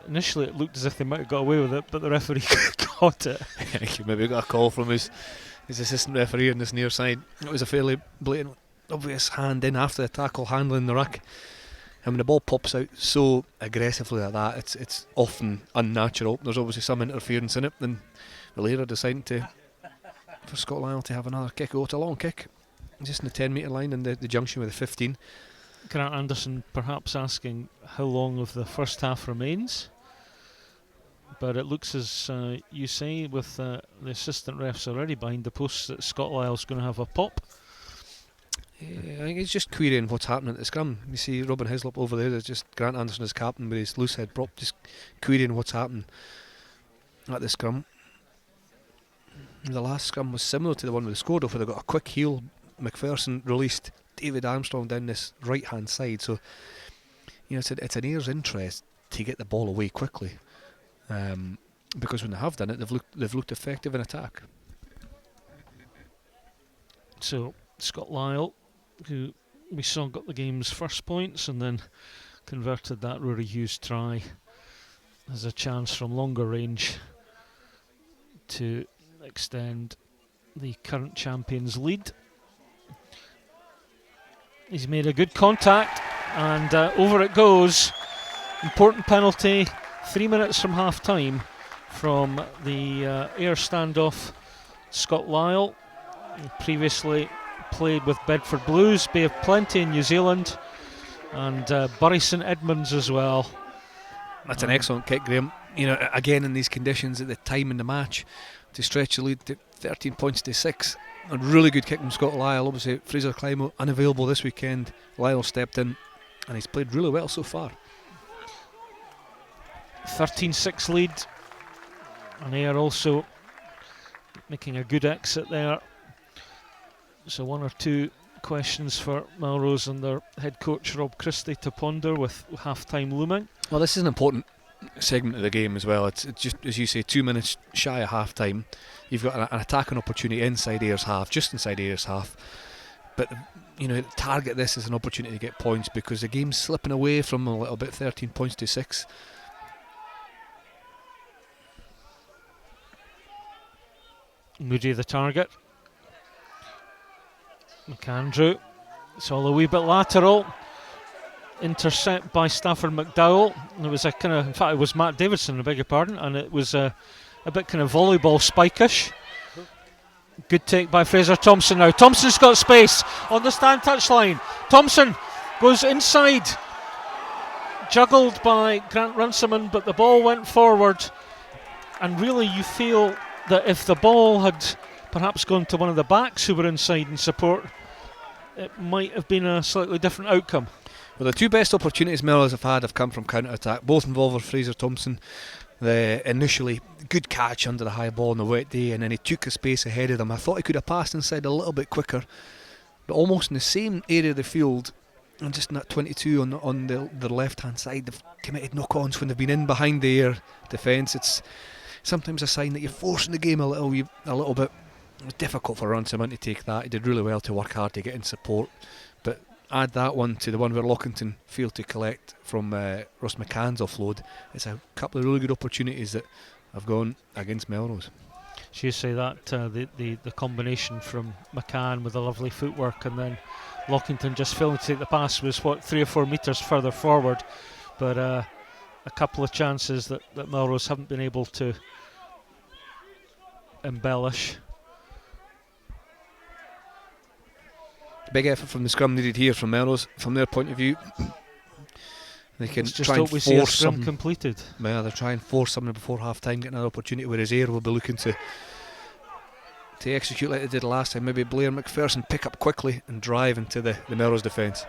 initially it looked as if they might have got away with it, but the referee caught it. He maybe got a call from his assistant referee on this near side. It was a fairly blatant, obvious hand in after the tackle, handling the ruck. And when the ball pops out so aggressively like that, it's often unnatural. There's obviously some interference in it, and Ayr deciding for Scott Lyle to have another kick. It's a long kick, just in the 10 metre line and the junction with the 15. Grant Anderson perhaps asking how long of the first half remains, but it looks as you say, with the assistant refs already behind the posts, that Scott Lyle's going to have a pop. Yeah, I think he's just querying what's happening at the scrum. You see Robin Hislop over there. There's just Grant Anderson as captain with his loose head prop, just querying what's happening at the scrum. The last scrum was similar to the one with the scored off, where they got a quick heel. McPherson released David Armstrong down this right hand side, so it's in Ayer's interest to get the ball away quickly, because when they have done it, they've looked effective in attack. So Scott Lyle, who we saw got the game's first points and then converted that Rory Hughes try, has a chance from longer range to extend the current champions' lead. He's made a good contact, and over it goes. Important penalty, 3 minutes from half time from the Ayr standoff. Scott Lyle, previously played with Bedford Blues, Bay of Plenty in New Zealand, and Bury St Edmunds as well. That's an excellent kick, Graham. Again in these conditions at the time in the match, to stretch the lead to 13 points to 6. A really good kick from Scott Lyle. Obviously Fraser Climo unavailable this weekend. Lyle stepped in and he's played really well so far. 13-6 lead, and Ayr also making a good exit there. So one or two questions for Melrose and their head coach Rob Christie to ponder with half-time looming. Well, this is an important segment of the game as well. It's just, as you say, 2 minutes shy of half-time. You've got an attacking opportunity inside Ayer's half, just inside Ayer's half. But target this as an opportunity to get points, because the game's slipping away from a little bit. 13 points to 6. Moody the target. McAndrew. It's all a wee bit lateral. Intercept by Stafford McDowell. It was in fact it was Matt Davidson, I beg your pardon, and it was a bit kind of volleyball spike-ish. Good take by Fraser Thompson now. Thompson's got space on the stand touchline. Thompson goes inside. Juggled by Grant Runciman, but the ball went forward. And really you feel that if the ball had perhaps gone to one of the backs who were inside in support, it might have been a slightly different outcome. Well, the two best opportunities Melrose have had have come from counter-attack, both involving Fraser Thompson. The initially good catch under the high ball on the wet day, and then he took a space ahead of them. I thought he could have passed inside a little bit quicker, but almost in the same area of the field, and just in that 22 on the left-hand side, they've committed knock-ons when they've been in behind the Ayr defence. It's sometimes a sign that you're forcing the game a little bit. It was difficult for Runciman to take that. He did really well to work hard to get in support, but add that one to the one where Lockington failed to collect from Ross McCann's offload. It's a couple of really good opportunities that have gone against Melrose. So you say that the combination from McCann with the lovely footwork and then Lockington just failing to take the pass was 3 or 4 metres further forward, but a couple of chances that Melrose haven't been able to embellish. Big effort from the scrum needed here from Melrose. From their point of view, they can just try and we see a force scrum something completed. Yeah, they're trying to force something before half time, getting an opportunity, whereas Ayr will be looking to execute like they did last time. Maybe Blair McPherson pick up quickly and drive into the Melrose defence.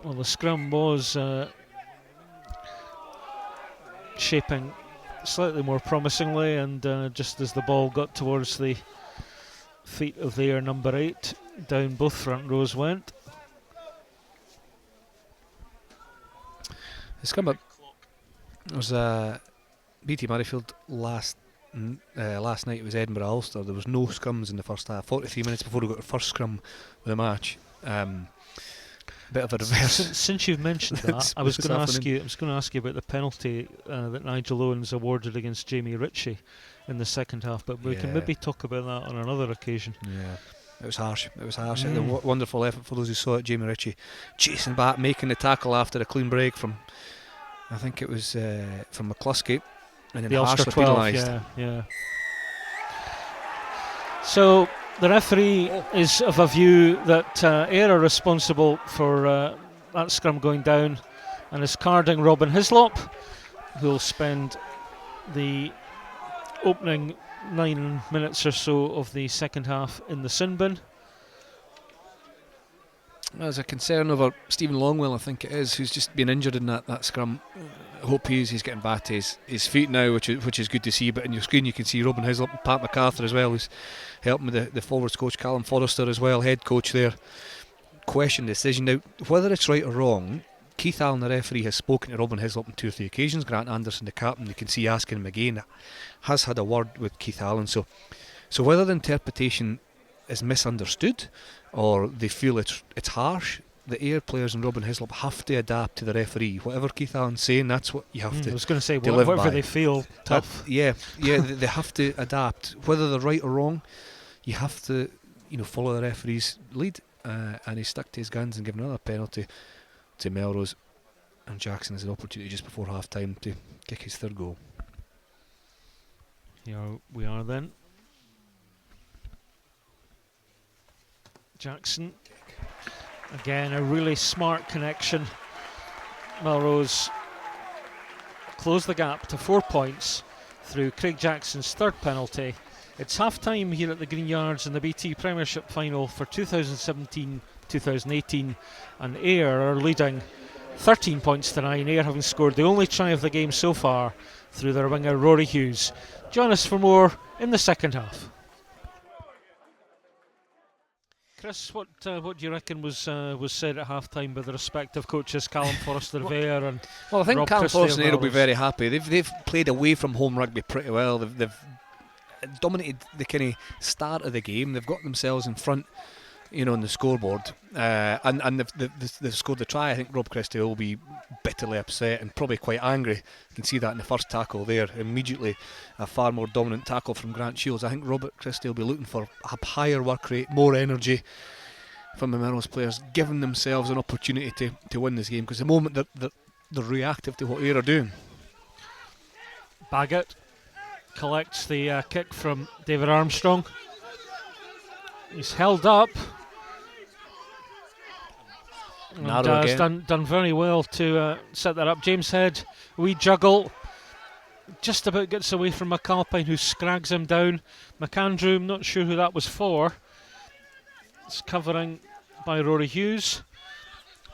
Well, the scrum was shaping slightly more promisingly, and just as the ball got towards the feet of their number 8, down both front rows went. The scrum was BT Murrayfield last night. It was Edinburgh Ulster. There was no scrums in the first half. 43 minutes before we got our first scrum of the match. Bit of a reverse. Since you've mentioned that, I was going to ask you about the penalty that Nigel Owens awarded against Jamie Ritchie in the second half, but we can maybe talk about that on another occasion. Yeah, it was harsh. It was harsh. A wonderful effort for those who saw it. Jamie Ritchie chasing back, making the tackle after a clean break from, I think it was from McCluskey, and then the harshly penalised. Yeah. So the referee is of a view that Ayr are responsible for that scrum going down, and is carding Robin Hislop, who will spend the opening 9 minutes or so of the second half in the sin bin. There's a concern over Stephen Longwell, I think it is, who's just been injured in that scrum. I hope he's getting back to his feet now, which is good to see. But in your screen you can see Robin Hislop and Pat MacArthur as well, who's helping with the forwards coach, Callum Forrester as well, head coach there. Question decision. Now, whether it's right or wrong, Keith Allen, the referee, has spoken to Robin Hislop on 2 or 3 occasions. Grant Anderson, the captain, you can see asking him again, has had a word with Keith Allen. So whether the interpretation is misunderstood or they feel it's harsh, the Ayr players and Robin Hislop have to adapt to the referee. Whatever Keith Allen's saying, that's what you have to. I was going to say, whatever by. They feel tough. They have to adapt. Whether they're right or wrong, you have to follow the referee's lead. And he stuck to his guns and given another penalty to Melrose, and Jackson has an opportunity just before half time to kick his 3rd goal. Here we are then. Jackson, again a really smart connection. Melrose close the gap to 4 points through Craig Jackson's 3rd penalty. It's half time here at the Greenyards in the BT Premiership final for 2017-2018, and Ayr are leading 13 points to 9. Ayr having scored the only try of the game so far through their winger Rory Hughes. Join us for more in the second half. Chris, what do you reckon was said at half time by the respective coaches, Callum Forrester of Ayr and I think Rob Callum Christie Forrester of will be Melrose? very happy. They've played away from home rugby pretty well. They've dominated the kind of start of the game. They've got themselves in front, on the scoreboard, and they've scored the try. I think Rob Christie will be bitterly upset and probably quite angry. You can see that in the first tackle there. Immediately a far more dominant tackle from Grant Shields. I think Robert Christie will be looking for a higher work rate, more energy from the Melrose players, giving themselves an opportunity to win this game, because the moment they're reactive to what Ayr are doing. Baggett collects the kick from David Armstrong. He's held up. And has done very well to set that up. James Head, wee juggle, just about gets away from McAlpine, who scrags him down. McAndrew, I'm not sure who that was for. It's covering by Rory Hughes.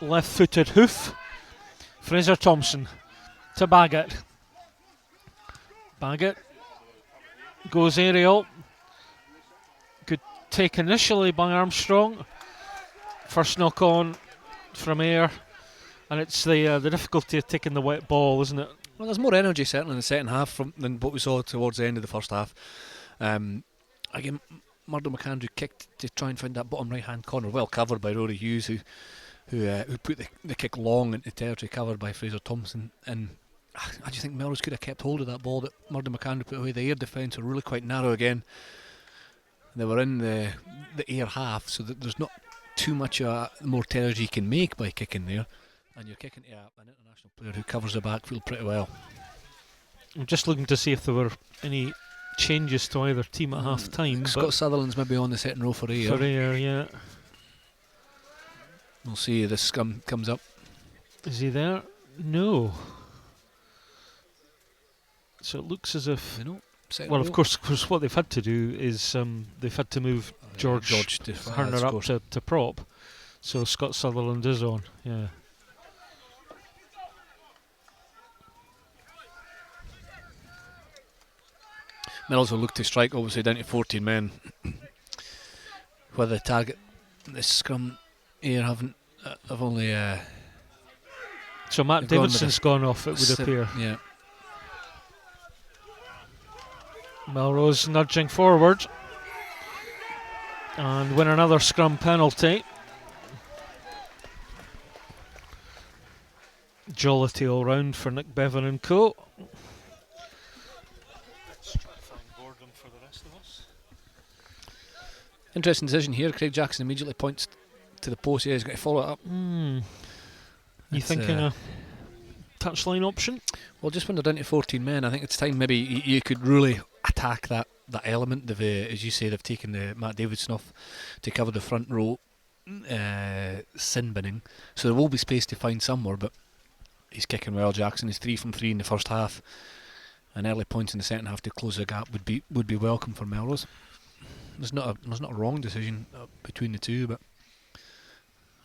Left-footed hoof. Fraser Thompson to Baggett. Baggett goes aerial. Good take initially by Armstrong. First knock on from Ayr, and it's the difficulty of taking the wet ball, isn't it? Well, there's more energy certainly in the second half than what we saw towards the end of the first half. Again, Murdo McAndrew kicked to try and find that bottom right hand corner, well covered by Rory Hughes, who put the kick long into territory, covered by Fraser Thompson. And I just think Melrose could have kept hold of that ball that Murdo McAndrew put away. The Ayr defence were really quite narrow again. They were in the Ayr half, so that there's not too much more territory you can make by kicking there. And you're kicking to an international player who covers the backfield pretty well. I'm just looking to see if there were any changes to either team at half time. Scott Sutherland's maybe on the second row for Ayr. For Ayr, yeah. We'll see if this Scrum comes up. Is he there? No. So it looks as if... Well, of course, what they've had to do is they've had to move George Herner up to prop. So Scott Sutherland is on, yeah. Melrose will look to strike, obviously, down to 14 men. Whether the target, this Scrum Ayr have only... so Matt Davidson's gone off, it would appear. Yeah. Melrose nudging forward. And win another Scrum penalty. Jollity all round for Nick Bevan and co. Interesting decision here. Craig Jackson immediately points to the post. Yeah, he's got to follow it up. You thinking a touchline option? Well, just when they're down to 14 men, I think it's time maybe you could really attack that element of, as you say, they've taken the Matt Davidson off to cover the front row sin binning. So there will be space to find somewhere, but he's kicking well, Jackson. He's 3 from 3 in the first half. And early points in the second half to close the gap would be welcome for Melrose. There's not a wrong decision between the two, but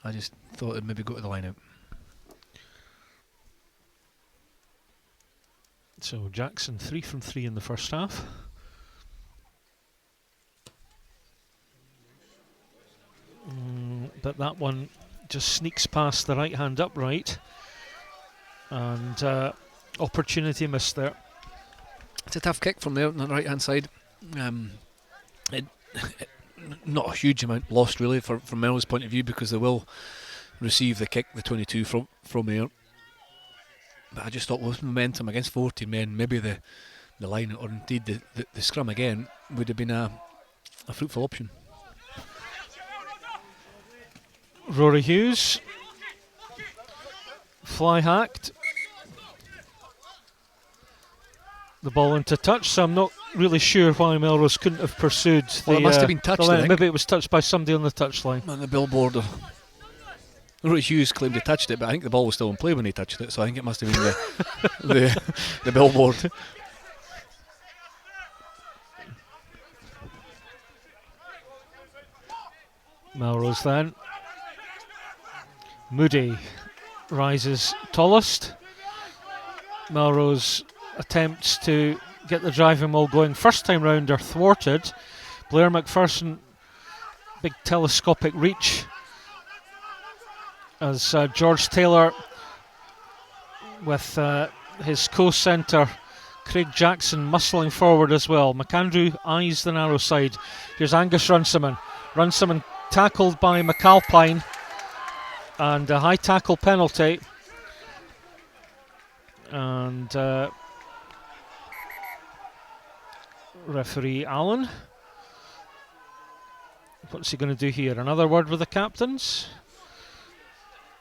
I just thought it'd maybe go to the line out. So Jackson 3 from 3 in the first half. But that one just sneaks past the right hand upright, and opportunity missed there. It's a tough kick from there on the right hand side. Not a huge amount lost really from Mel's point of view, because they will receive the kick, the 22 from Ayr. But I just thought with momentum against 40 men, maybe the line, or indeed the scrum again, would have been a fruitful option. Rory Hughes, fly hacked. The ball into touch, so I'm not really sure why Melrose couldn't have pursued it must have been touched, I think. Maybe it was touched by somebody on the touchline. On the billboard. Rory Hughes claimed he touched it, but I think the ball was still in play when he touched it, so I think it must have been the billboard. Melrose then. Moody rises tallest. Melrose attempts to get the driving maul going. First time round are thwarted. Blair McPherson, big telescopic reach, as George Taylor with his co-centre Craig Jackson muscling forward as well. McAndrew eyes the narrow side. Here's Angus Runciman. Runciman tackled by McAlpine, and a high tackle penalty. And referee Allen, what's he going to do here? Another word with the captains?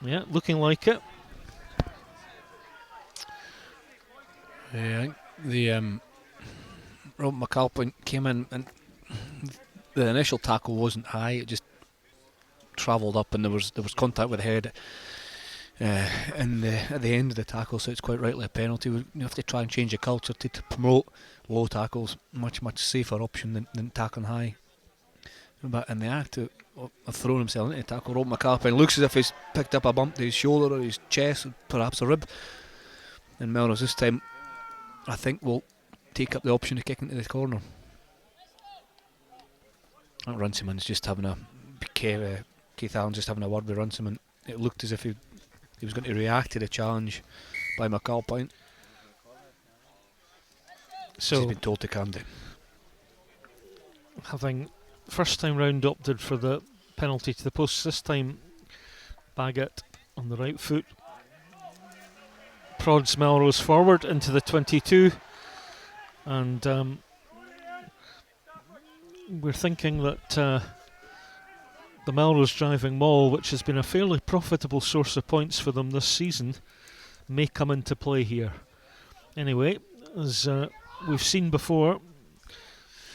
Yeah, looking like it. Yeah, I think the Rob McAlpine came in, and the initial tackle wasn't high. It just travelled up, and there was contact with the head at the end of the tackle, so it's quite rightly a penalty. We have to try and change the culture to promote low tackles. Much safer option than tackling high. But in the act, have thrown himself into a tackle. Rob McAlpine looks as if he's picked up a bump to his shoulder or his chest, or perhaps a rib. And Melrose this time, I think, will take up the option of kicking into the corner. Runciman's just having a Keith Allen's just having a word with Runciman. It looked as if he was going to react to the challenge by McAlpine. So he's been told to calm down. Having first time round opted for the penalty to the post, this time Baggett on the right foot prods Melrose forward into the 22, and we're thinking that the Melrose driving maul, which has been a fairly profitable source of points for them this season, may come into play here. Anyway, as we've seen before,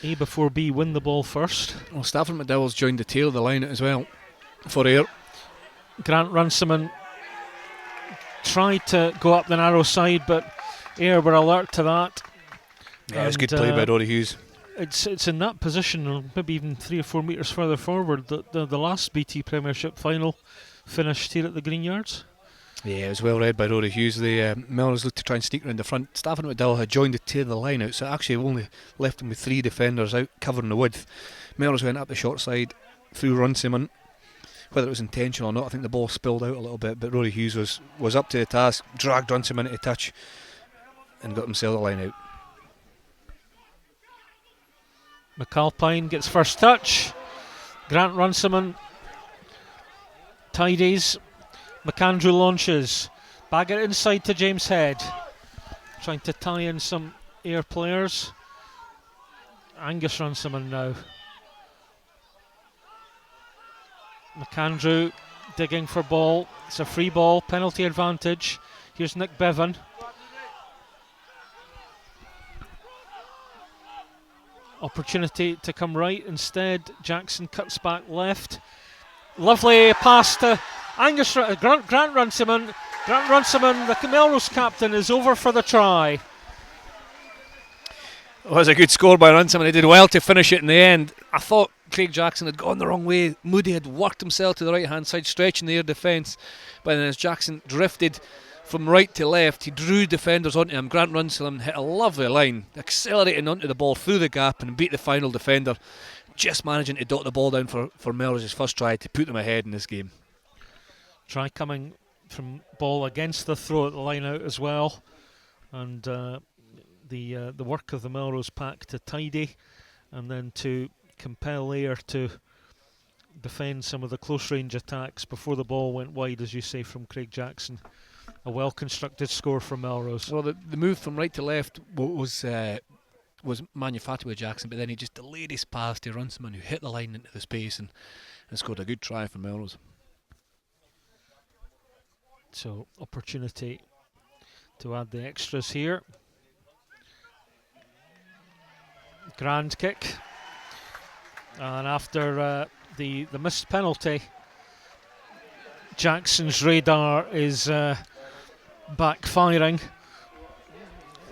A before B win the ball first. Well, Stafford McDowell's joined the tail of the line as well for Ayr. Grant Runciman tried to go up the narrow side, but Ayr were alert to that. Yeah, it's good play by Rory Hughes. It's in that position, or maybe even 3 or 4 metres further forward, that the last BT Premiership final finished here at the Greenyards. Yeah, it was well read by Rory Hughes. The Melrose looked to try and sneak around the front. Stafford McDowell had joined the tail of the line out, so actually only left him with 3 defenders out covering the width. Melrose went up the short side through Runciman. Whether it was intentional or not, I think the ball spilled out a little bit, but Rory Hughes was up to the task, dragged Runciman into touch and got himself the line out. McAlpine gets first touch. Grant Runciman tidies. McAndrew launches. Baggett inside to James Head, trying to tie in some Ayr players. Angus Runciman now. McAndrew digging for ball. It's a free ball, penalty advantage. Here's Nick Bevan. Opportunity to come right. Instead, Jackson cuts back left. Lovely pass to Grant Runciman. Grant Runciman, the Melrose captain, is over for the try. It was a good score by Runciman. He did well to finish it in the end. I thought Craig Jackson had gone the wrong way. Moody had worked himself to the right hand side, stretching the Ayr defence. But then as Jackson drifted from right to left, he drew defenders onto him. Grant Runciman hit a lovely line, accelerating onto the ball through the gap and beat the final defender, just managing to dot the ball down for Melrose's first try to put them ahead in this game. Try coming from ball against the throw at the line out as well, and the work of the Melrose pack to tidy and then to compel Ayr to defend some of the close range attacks before the ball went wide, as you say, from Craig Jackson. A well constructed score from Melrose. Well, the move from right to left was manufactured by Jackson, but then he just delayed his pass to Runciman, who hit the line into the space and scored a good try for Melrose. So, opportunity to add the extras here. Grand kick, and after the missed penalty, Jackson's radar is backfiring.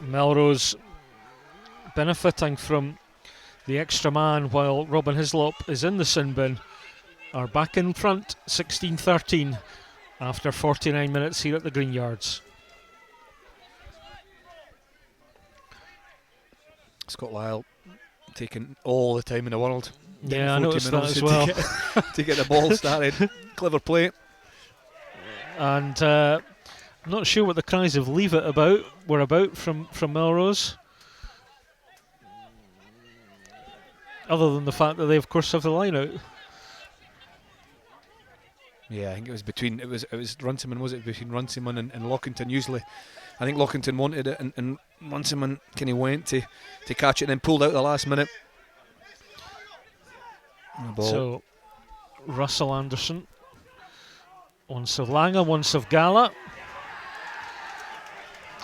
Melrose benefiting from the extra man while Robin Hislop is in the sin bin, are back in front 16-13 after 49 minutes here at the Greenyards. Scott Lyle taking all the time in the world. Yeah, I noticed that as well. To get the ball started. Clever play. And I'm not sure what the cries of leave it were about from Melrose, other than the fact that they of course have the line out. Yeah, I think it was Runciman, was it? Between Runciman and Lockington. Usually I think Lockington wanted it and Runciman kind of went to catch it and then pulled out at the last minute. So Russell Anderson, once of Langa, once of Gala,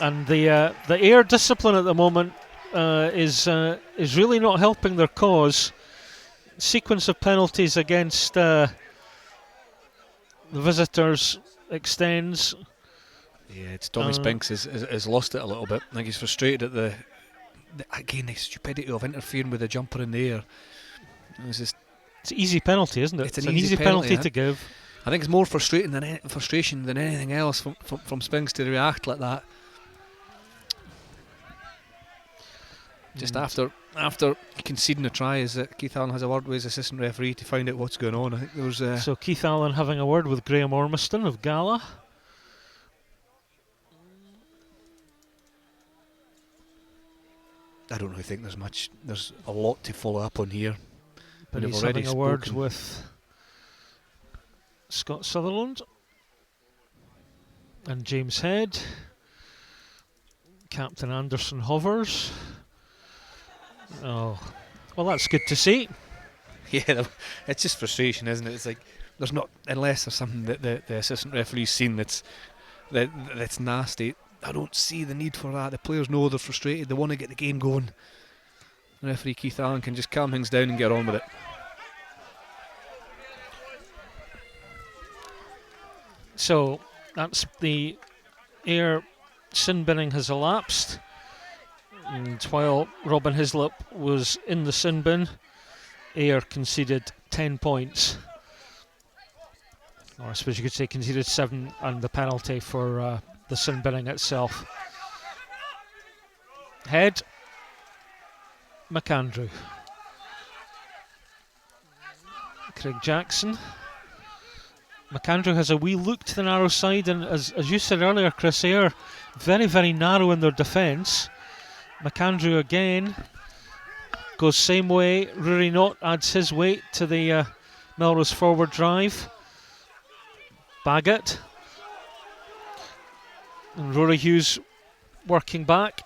and the Ayr discipline at the moment is really not helping their cause. Sequence of penalties against the visitors extends. Yeah, it's Tommy Spinks has lost it a little bit. I think he's frustrated at the stupidity of interfering with the jumper in the air. It was just It's an easy penalty, isn't it? It's an easy penalty penalty to give. I think it's more frustration than anything else from Spinks to react like that. Just after conceding a try, is that Keith Allen has a word with his assistant referee to find out what's going on. I think there was so Keith Allen having a word with Graham Ormiston of Gala. I don't really think there's a lot to follow up on here. But he's having a word with Scott Sutherland and James Head. Captain Anderson hovers. Oh, well, that's good to see. Yeah, it's just frustration, isn't it? It's like there's not, unless there's something that the assistant referee's seen that's nasty. I don't see the need for that. The players know they're frustrated. They want to get the game going. The referee Keith Allen can just calm things down and get on with it. So that's the Ayr sin binning has elapsed, and while Robin Hislop was in the sin bin, Ayr conceded 10 points, or I suppose you could say conceded 7 and the penalty for the sin binning itself. Head, McAndrew, Craig Jackson. McAndrew has a wee look to the narrow side, and as you said earlier, Chris, Ayr very, very narrow in their defence. McAndrew again goes same way. Rory Knott adds his weight to the Melrose forward drive. Baggett. And Rory Hughes working back.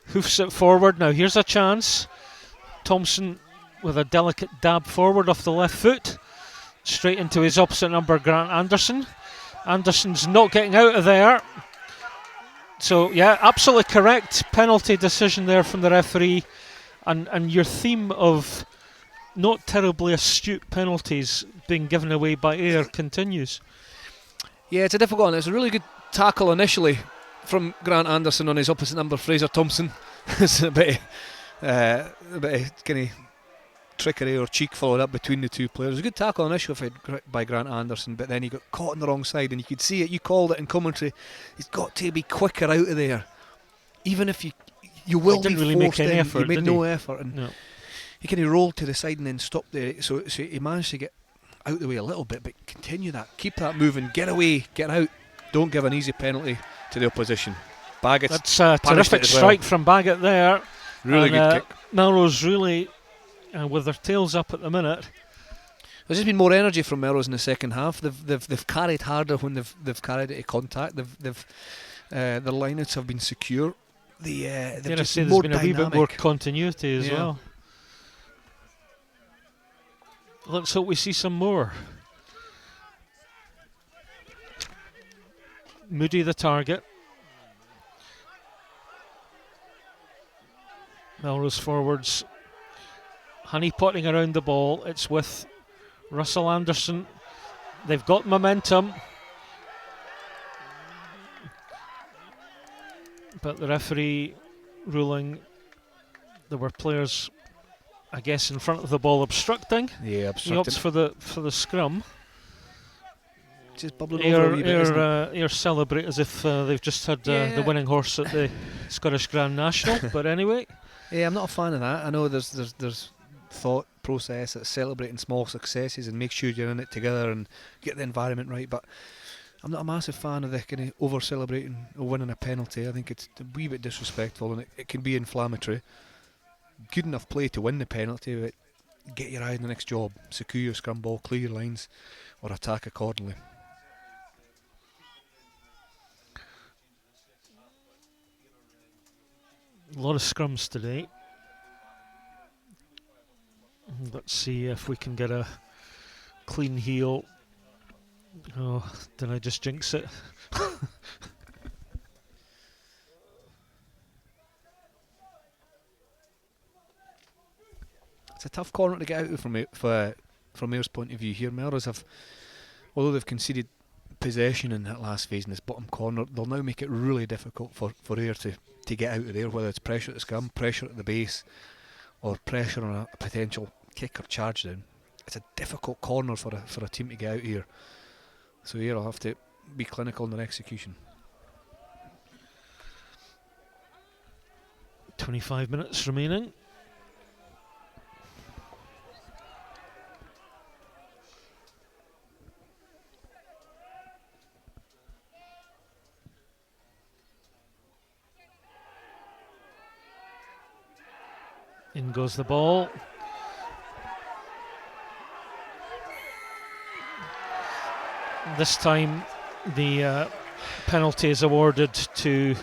Hoofs it forward. Now here's a chance. Thompson with a delicate dab forward off the left foot. Straight into his opposite number, Grant Anderson. Anderson's not getting out of there. So, yeah, absolutely correct penalty decision there from the referee. And your theme of not terribly astute penalties being given away by Ayr continues. Yeah, it's a difficult one. It's a really good tackle initially from Grant Anderson on his opposite number, Fraser Thompson. It's a bit of kind of trickery or cheek followed up between the two players. It was a good tackle initially by Grant Anderson, but then he got caught on the wrong side, and you could see it. You called it in commentary. He's got to be quicker out of there. Even if you will be really forced make any in, effort, he made no effort, and no. he kind of rolled to the side and then stopped there. So he managed to get out the way a little bit, but continue that, keep that moving, get away, get out. Don't give an easy penalty to the opposition. Baggett's that's a terrific strike from Baggett there. Really good kick. Melrose really with their tails up at the minute. There's just been more energy from Melrose in the second half. They've carried harder when they've carried it to contact. Their lineouts have been secure. They've just been more dynamic. A wee bit more continuity as well. Let's hope we see some more. Moody the target. Melrose forwards honeypotting around the ball. It's with Russell Anderson. They've got momentum, but the referee ruling there were players, I guess, in front of the ball obstructing. Yeah, obstructing. He opts for the scrum. Just bubbling over a wee bit. Ayr celebrate as if they've just had the winning horse at the Scottish Grand National. But anyway, yeah, I'm not a fan of that. I know there's thought process at celebrating small successes and make sure you're in it together and get the environment right, but I'm not a massive fan of the kind of over celebrating or winning a penalty. I think it's a wee bit disrespectful, and it can be inflammatory. Good enough play to win the penalty, but get your eye on the next job, secure your scrum ball, clear your lines, or attack accordingly. A lot of scrums today. Let's see if we can get a clean heel. Oh, did I just jinx it? It's a tough corner to get out of from Ayer's point of view here. Melrose have, although they've conceded possession in that last phase in this bottom corner, they'll now make it really difficult for Ayr to get out of there, whether it's pressure at the scrum, pressure at the base, or pressure on a potential kick or charge down, it's a difficult corner for a team to get out here. So here I'll have to be clinical in their execution. 25 minutes remaining. In goes the ball. This time the penalty is awarded to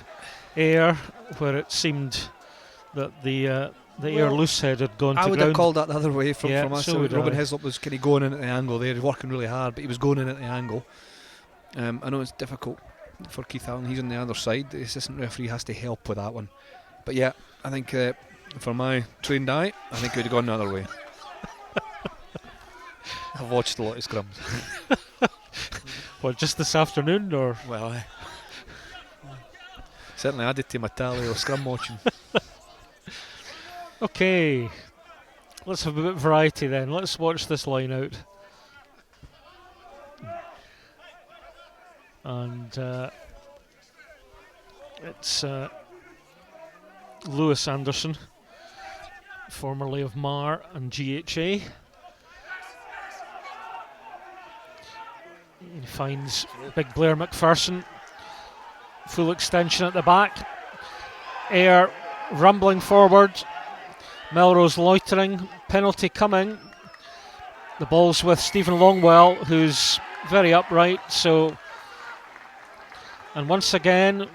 Ayr, where it seemed that the Ayr loose head had gone to ground. I would have called that the other way from us. So Robin Hislop was kind of going in at the angle there. He was working really hard, but he was going in at the angle. I know it's difficult for Keith Allen. He's on the other side. The assistant referee has to help with that one. But yeah, I think for my trained eye, I think it would have gone the other way. I've watched a lot of scrums. What, just this afternoon, or? Well, certainly added to my tally of scrum watching. Okay, let's have a bit of variety then. Let's watch this line out. And it's Lewis Anderson, formerly of Mar and GHA. He finds big Blair McPherson, full extension at the back. Ayr rumbling forward. Melrose loitering. Penalty coming. The ball's with Stephen Longwell, who's very upright. And once again,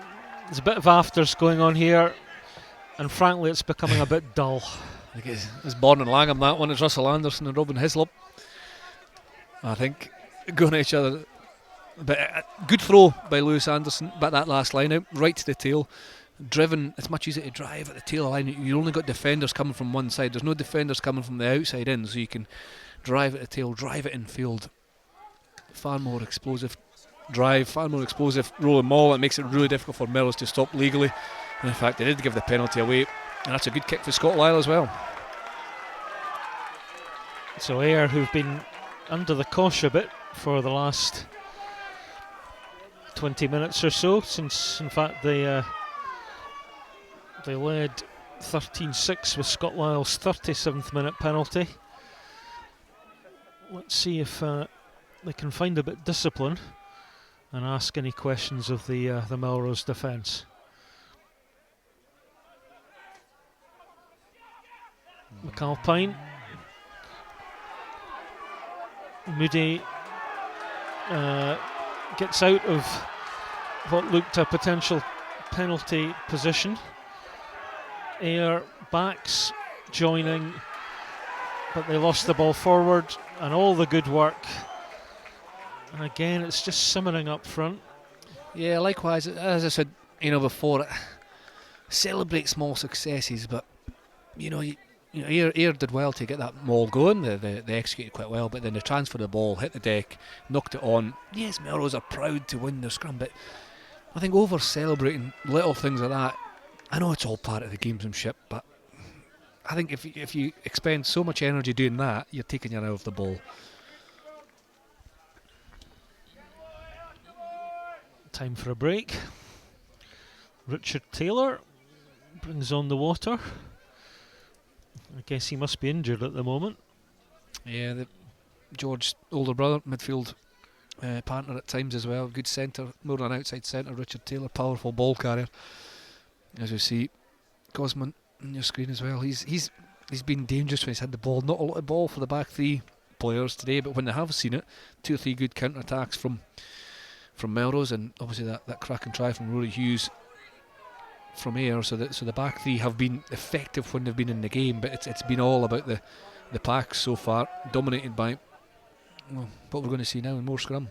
there's a bit of afters going on here, and frankly, it's becoming a bit dull. I think it's Born and Langham, that one. It's Russell Anderson and Robin Hislop. I think going at each other. But a good throw by Lewis Anderson, but that last line out, right to the tail. Driven, it's much easier to drive at the tail of the line. You only got defenders coming from one side. There's no defenders coming from the outside in, so you can drive at the tail, drive it in field. Far more explosive drive, far more explosive rolling maul. It makes it really difficult for Melrose to stop legally. And in fact, they did give the penalty away, and that's a good kick for Scott Lyle as well. So Ayr, who've been under the cosh a bit for the last 20 minutes or so, since in fact they led 13-6 with Scott Lyle's 37th minute penalty. Let's see if they can find a bit of discipline and ask any questions of the Melrose defence. McAlpine. Moody gets out of what looked a potential penalty position. Ayr backs joining, but they lost the ball forward, and all the good work. And again, it's just simmering up front. Yeah, likewise, as I said, before, celebrate small successes, but Ayr did well to get that maul going. They executed quite well, but then they transferred the ball, hit the deck, knocked it on. Yes, Melrose are proud to win their scrum, but I think over celebrating little things like that, I know it's all part of the gamesmanship, but I think if you expend so much energy doing that, you're taking your eye off the ball. Time for a break. Richard Taylor brings on the water. I guess he must be injured at the moment. Yeah, George's older brother, midfield partner at times as well. Good centre, more than an outside centre. Richard Taylor, powerful ball carrier. As you see, Gosman on your screen as well. He's been dangerous when he's had the ball. Not a lot of ball for the back three players today, but when they have seen it, 2 or 3 good counter attacks from Melrose, and obviously that cracking try from Rory Hughes from Ayr. So the back three have been effective when they've been in the game, but it's been all about the packs so far, dominated by what we're going to see now in more scrum.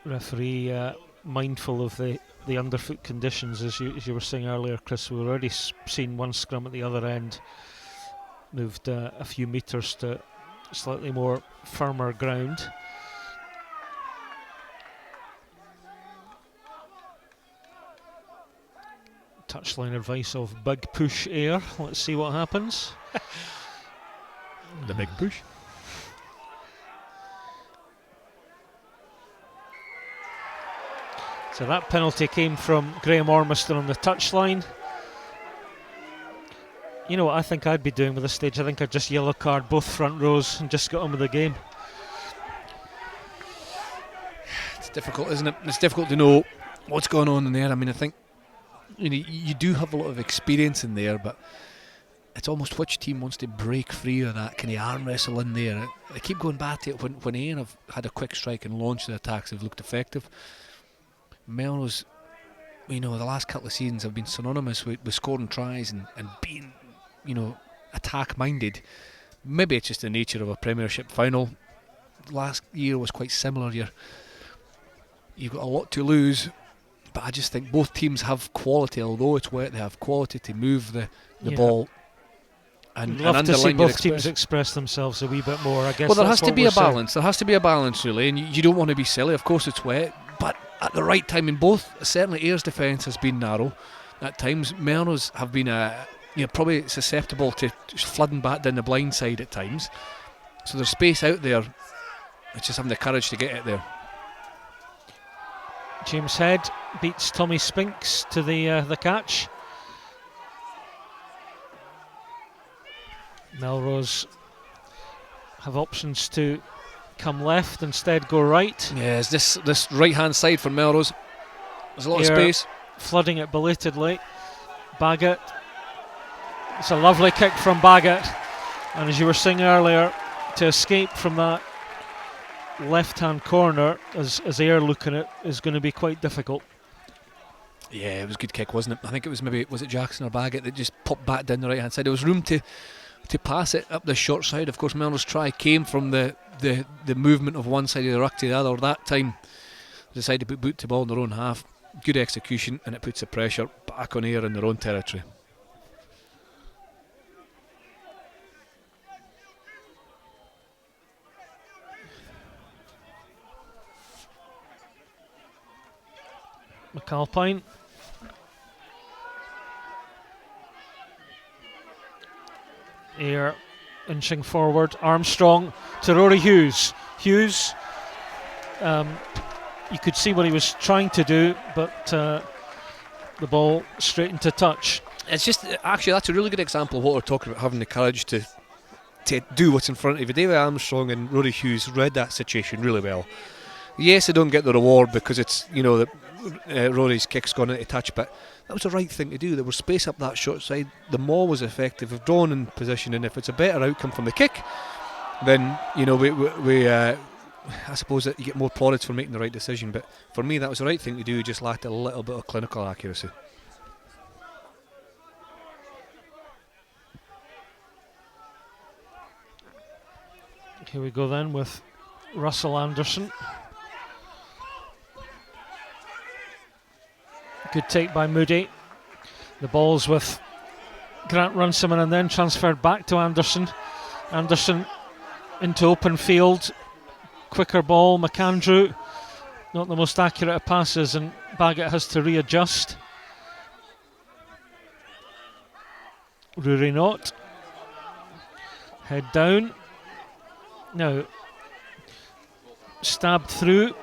Referee mindful of the underfoot conditions, as you were saying earlier, Chris. We've already seen one scrum at the other end moved a few metres to slightly more firmer ground. touchline advice of big push Ayr. Let's see what happens. The big push. So that penalty came from Graham Ormiston on the touchline. You know what I think I'd be doing with this stage? I think I'd just yellow card both front rows and just get on with the game. It's difficult, isn't it? It's difficult to know what's going on in there. I mean, I think you do have a lot of experience in there, but it's almost which team wants to break free of that. Can you arm wrestle in there? I keep going back to it when Ayr have had a quick strike and launched their attacks, they've looked effective. Melrose, the last couple of seasons have been synonymous with scoring tries and being, attack minded. Maybe it's just the nature of a Premiership final. Last year was quite similar. You've got a lot to lose, but I just think both teams have quality. Although it's wet, they have quality to move the ball. And love to see both teams express themselves a wee bit more, I guess. Well, there has to be a balance. There has to be a balance, really, and you don't want to be silly. Of course, it's wet, but at the right time in both. Certainly, Ayer's defence has been narrow at times. Melrose have been probably susceptible to flooding back down the blind side at times. So there's space out there. It's just having the courage to get it there. James Head beats Tommy Spinks to the catch. Melrose have options to come left, instead go right. Yes, this right hand side for Melrose, there's a lot of space. Flooding it belatedly. Baggett, it's a lovely kick from Baggett, and as you were saying earlier, to escape from that left hand corner as Ayr looking at is going to be quite difficult. Yeah, it was a good kick, wasn't it? I think it was Jackson or Baggett that just popped back down the right hand side. There was room to pass it up the short side. Of course, Melrose try came from the movement of one side of the ruck to the other. That time decided to put boot to ball in their own half. Good execution, and it puts the pressure back on Ayr in their own territory. McAlpine. Ayr inching forward. Armstrong to Rory Hughes. Hughes, you could see what he was trying to do, but the ball straight into touch. It's just, actually, that's a really good example of what we're talking about, having the courage to do what's in front of you. David Armstrong and Rory Hughes read that situation really well. Yes, they don't get the reward because it's, Rory's kick's gone into touch, but that was the right thing to do. There was space up that short side. The maul was effective. They've drawn in position, and if it's a better outcome from the kick, then I suppose that you get more plaudits for making the right decision. But for me, that was the right thing to do. Just lacked a little bit of clinical accuracy. Here we go then with Russell Anderson. Good take by Moody. The ball's with Grant Runciman and then transferred back to Anderson. Anderson into open field. Quicker ball. McAndrew, not the most accurate of passes, and Baggett has to readjust. Rory Knott. Head down. Now, stabbed through.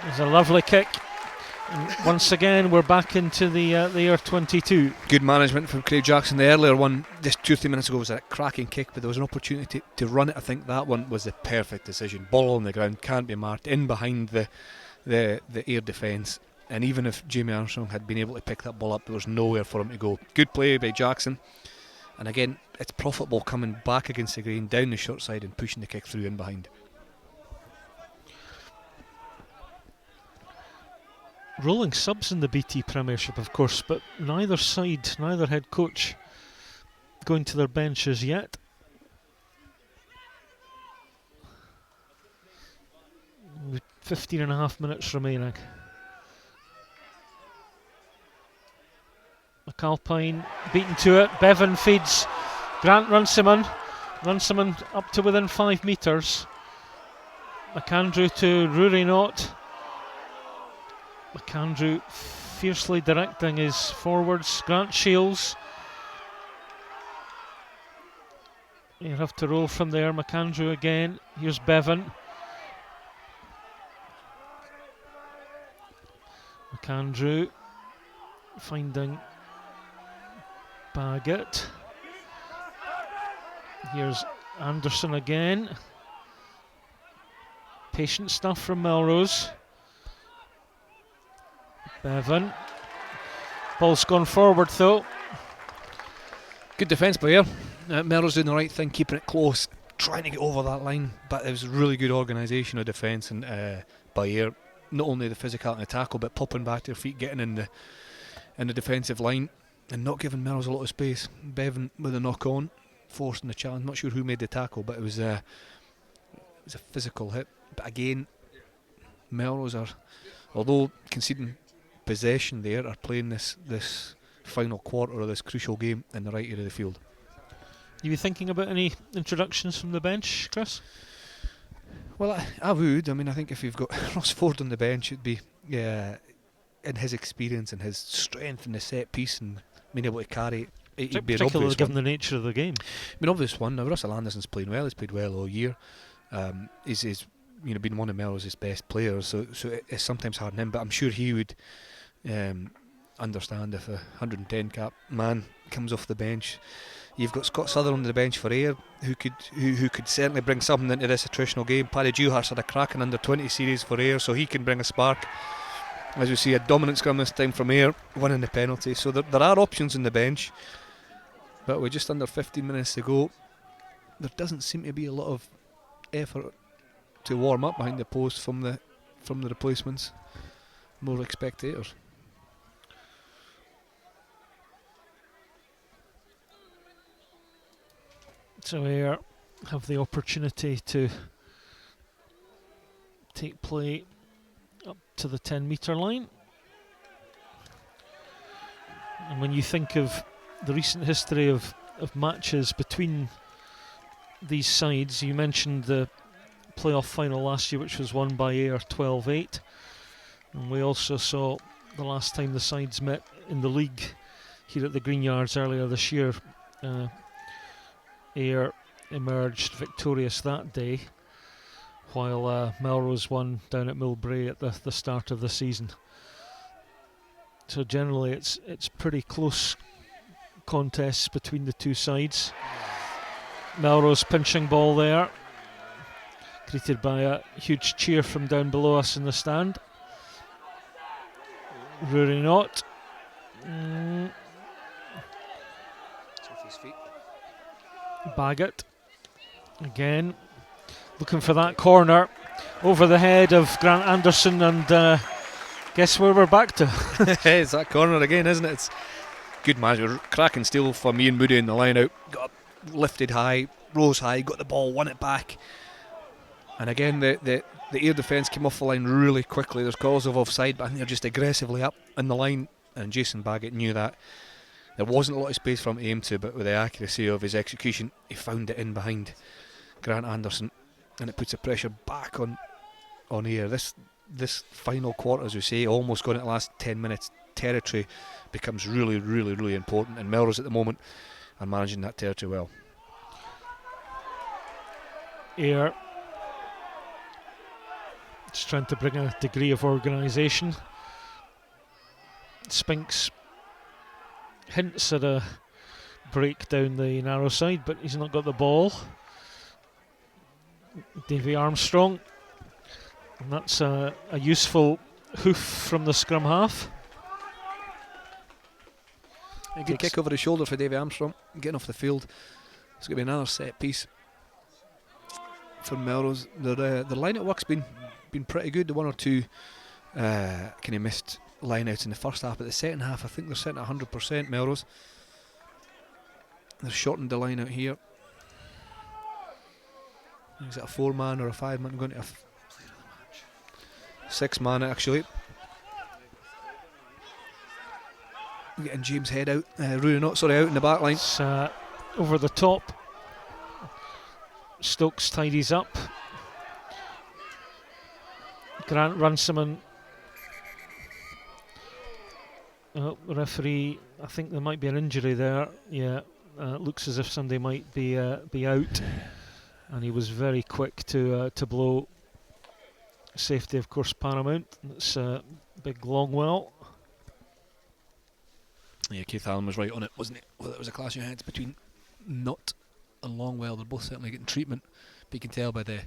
There's a lovely kick, and once again we're back into the Ayr 22. Good management from Craig Jackson. The earlier one, just 2-3 minutes ago, was a cracking kick, but there was an opportunity to run it. I think that one was the perfect decision. Ball on the ground, can't be marked, in behind the Ayr defence, and even if Jamie Armstrong had been able to pick that ball up, there was nowhere for him to go. Good play by Jackson, and again, it's profitable coming back against the grain, down the short side and pushing the kick through in behind. Rolling subs in the BT Premiership, of course, but neither head coach going to their benches yet. With 15.5 minutes remaining. McAlpine beaten to it. Bevan feeds Grant Runciman. Runciman up to within 5 metres. McAndrew to Rory Knott. McAndrew fiercely directing his forwards. Grant Shields. You have to roll from there. McAndrew again. Here's Bevan. McAndrew finding Baggett. Here's Anderson again. Patient stuff from Melrose. Bevan. Ball's gone forward though. Good defence by Ayr. Melrose doing the right thing, keeping it close, trying to get over that line. But it was really good organisation of defence and by Ayr. Not only the physicality and the tackle, but popping back to their feet, getting in the defensive line, and not giving Melrose a lot of space. Bevan with a knock on, forcing the challenge. Not sure who made the tackle, but it was a physical hit. But again, Melrose are, although conceding possession there, are playing this final quarter of this crucial game in the right area of the field. You be thinking about any introductions from the bench, Chris? Well, I would. I mean, I think if you've got Ross Ford on the bench, it'd be in his experience and his strength in the set piece and being able to carry it, it'd be an particularly obvious given one. the nature of the game. I mean, obvious one. Now, Russell Anderson's playing well. He's played well all year. He's been one of Melrose's best players. So it's sometimes hard on him. But I'm sure he would understand if a 110 cap man comes off the bench. You've got Scott Sutherland on the bench for Ayr, who could certainly bring something into this attritional game. Paddy Dewhurst had a cracking under-20 series for Ayr, so he can bring a spark. As we see, a dominant scrum this time from Ayr, winning the penalty. So there are options on the bench, but with just under 15 minutes to go, there doesn't seem to be a lot of effort to warm up behind the post from the replacements. More spectators. So Ayr have the opportunity to take play up to the 10-metre line. And when you think of the recent history of matches between these sides, you mentioned the playoff final last year, which was won by Ayr 12-8. And we also saw the last time the sides met in the league here at the Greenyards earlier this year. Ayr emerged victorious that day, while Melrose won down at Millbrae at the start of the season. So generally it's pretty close contests between the two sides. Melrose pinching ball there, greeted by a huge cheer from down below us in the stand. Rory Knott. Baggett again looking for that corner over the head of Grant Anderson, and guess where we're back to? It's that corner again, isn't it? It's good management, cracking steal from Ian Moody in the line out, got lifted high, rose high, got the ball, won it back, and again the Ayr defence came off the line really quickly. There's calls of offside, but I think they're just aggressively up in the line, and Jason Baggett knew that. There wasn't a lot of space for him to aim to, but with the accuracy of his execution, he found it in behind Grant Anderson, and it puts the pressure back on Ayr. This final quarter, as we say, almost gone at the last 10 minutes, territory becomes really, really, really important, and Melrose at the moment are managing that territory well. Ayr just trying to bring a degree of organisation. Spinks hints at a break down the narrow side, but he's not got the ball. Davy Armstrong, and that's a useful hoof from the scrum half. A good kick over the shoulder for Davy Armstrong, getting off the field. It's going to be another set piece for Melrose. The line at work's been pretty good. The one or two kind of missed line outs in the first half, but the second half I think they're sitting at 100%. Melrose, they've shortened the line out here. Is it a 4-man or a 5-man? Going to a 6-man actually. Getting James Head out, Rooney not out in the back line. It's over the top. Stokes tidies up. Grant Runciman Oh, the referee, I think there might be an injury there. Yeah, it looks as if somebody might be out, and he was very quick to blow. Safety, of course, paramount. It's Big Longwell. Yeah, Keith Allen was right on it, wasn't it? Well, it was a clash of heads between Nutt and Longwell. They're both certainly getting treatment, but you can tell by the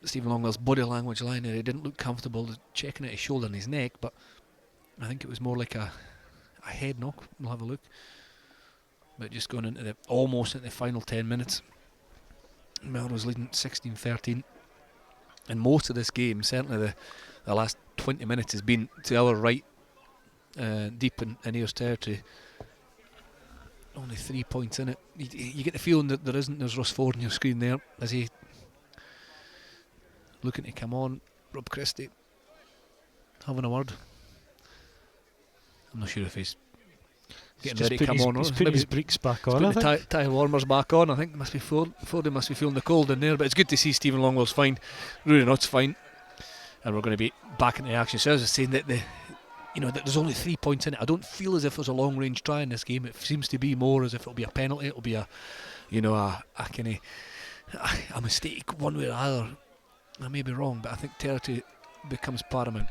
Stephen Longwell's body language line there, he didn't look comfortable checking at his shoulder and his neck, but I think it was more like a head knock. We'll have a look. But just going into almost into the final 10 minutes, Melrose leading 16-13. And most of this game, certainly the last 20 minutes, has been to our right, deep in Ayer's territory. Only 3 points in it. You get the feeling that there's Ross Ford on your screen there. Is he looking to come on? Rob Christie having a word. I'm not sure if he's getting ready to come on. He's putting his breeks back on. He's putting the tyre warmers back on. I think it must be Ford must be feeling the cold in there. But it's good to see Stephen Longwell's fine, Rory Nutt's fine, and we're going to be back into action. So as I was saying, that that there's only 3 points in it. I don't feel as if there's a long range try in this game. It seems to be more as if it'll be a penalty. It'll be a kind of a mistake one way or other. I may be wrong, but I think territory becomes paramount.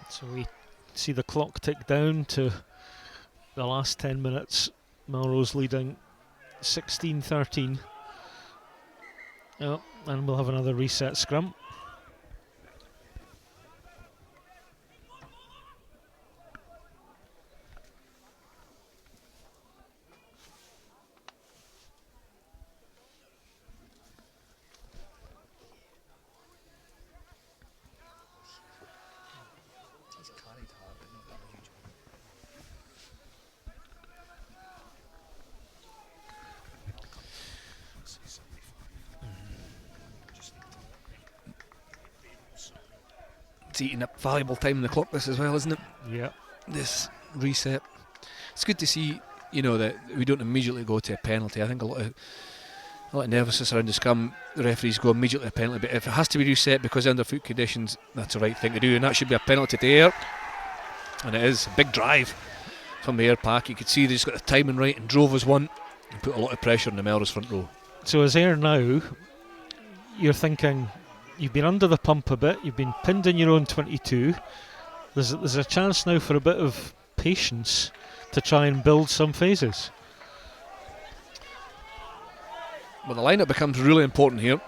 So we see the clock tick down to the last 10 minutes. Melrose leading 16-13. Oh, and we'll have another reset scrum. It's eating up valuable time in the clock, this as well, isn't it? Yeah. This reset. It's good to see, that we don't immediately go to a penalty. I think a lot of nervousness around the scrum. The referees go immediately to a penalty, but if it has to be reset because of underfoot conditions, that's the right thing to do, and that should be a penalty to Ayr. And it is. A big drive from the Ayr pack. You could see they just got the timing right and drove us one and put a lot of pressure on the Melrose front row. So as Ayr now, you're thinking, you've been under the pump a bit, you've been pinned in your own 22. There's a chance now for a bit of patience to try and build some phases. Well, the lineup becomes really important here.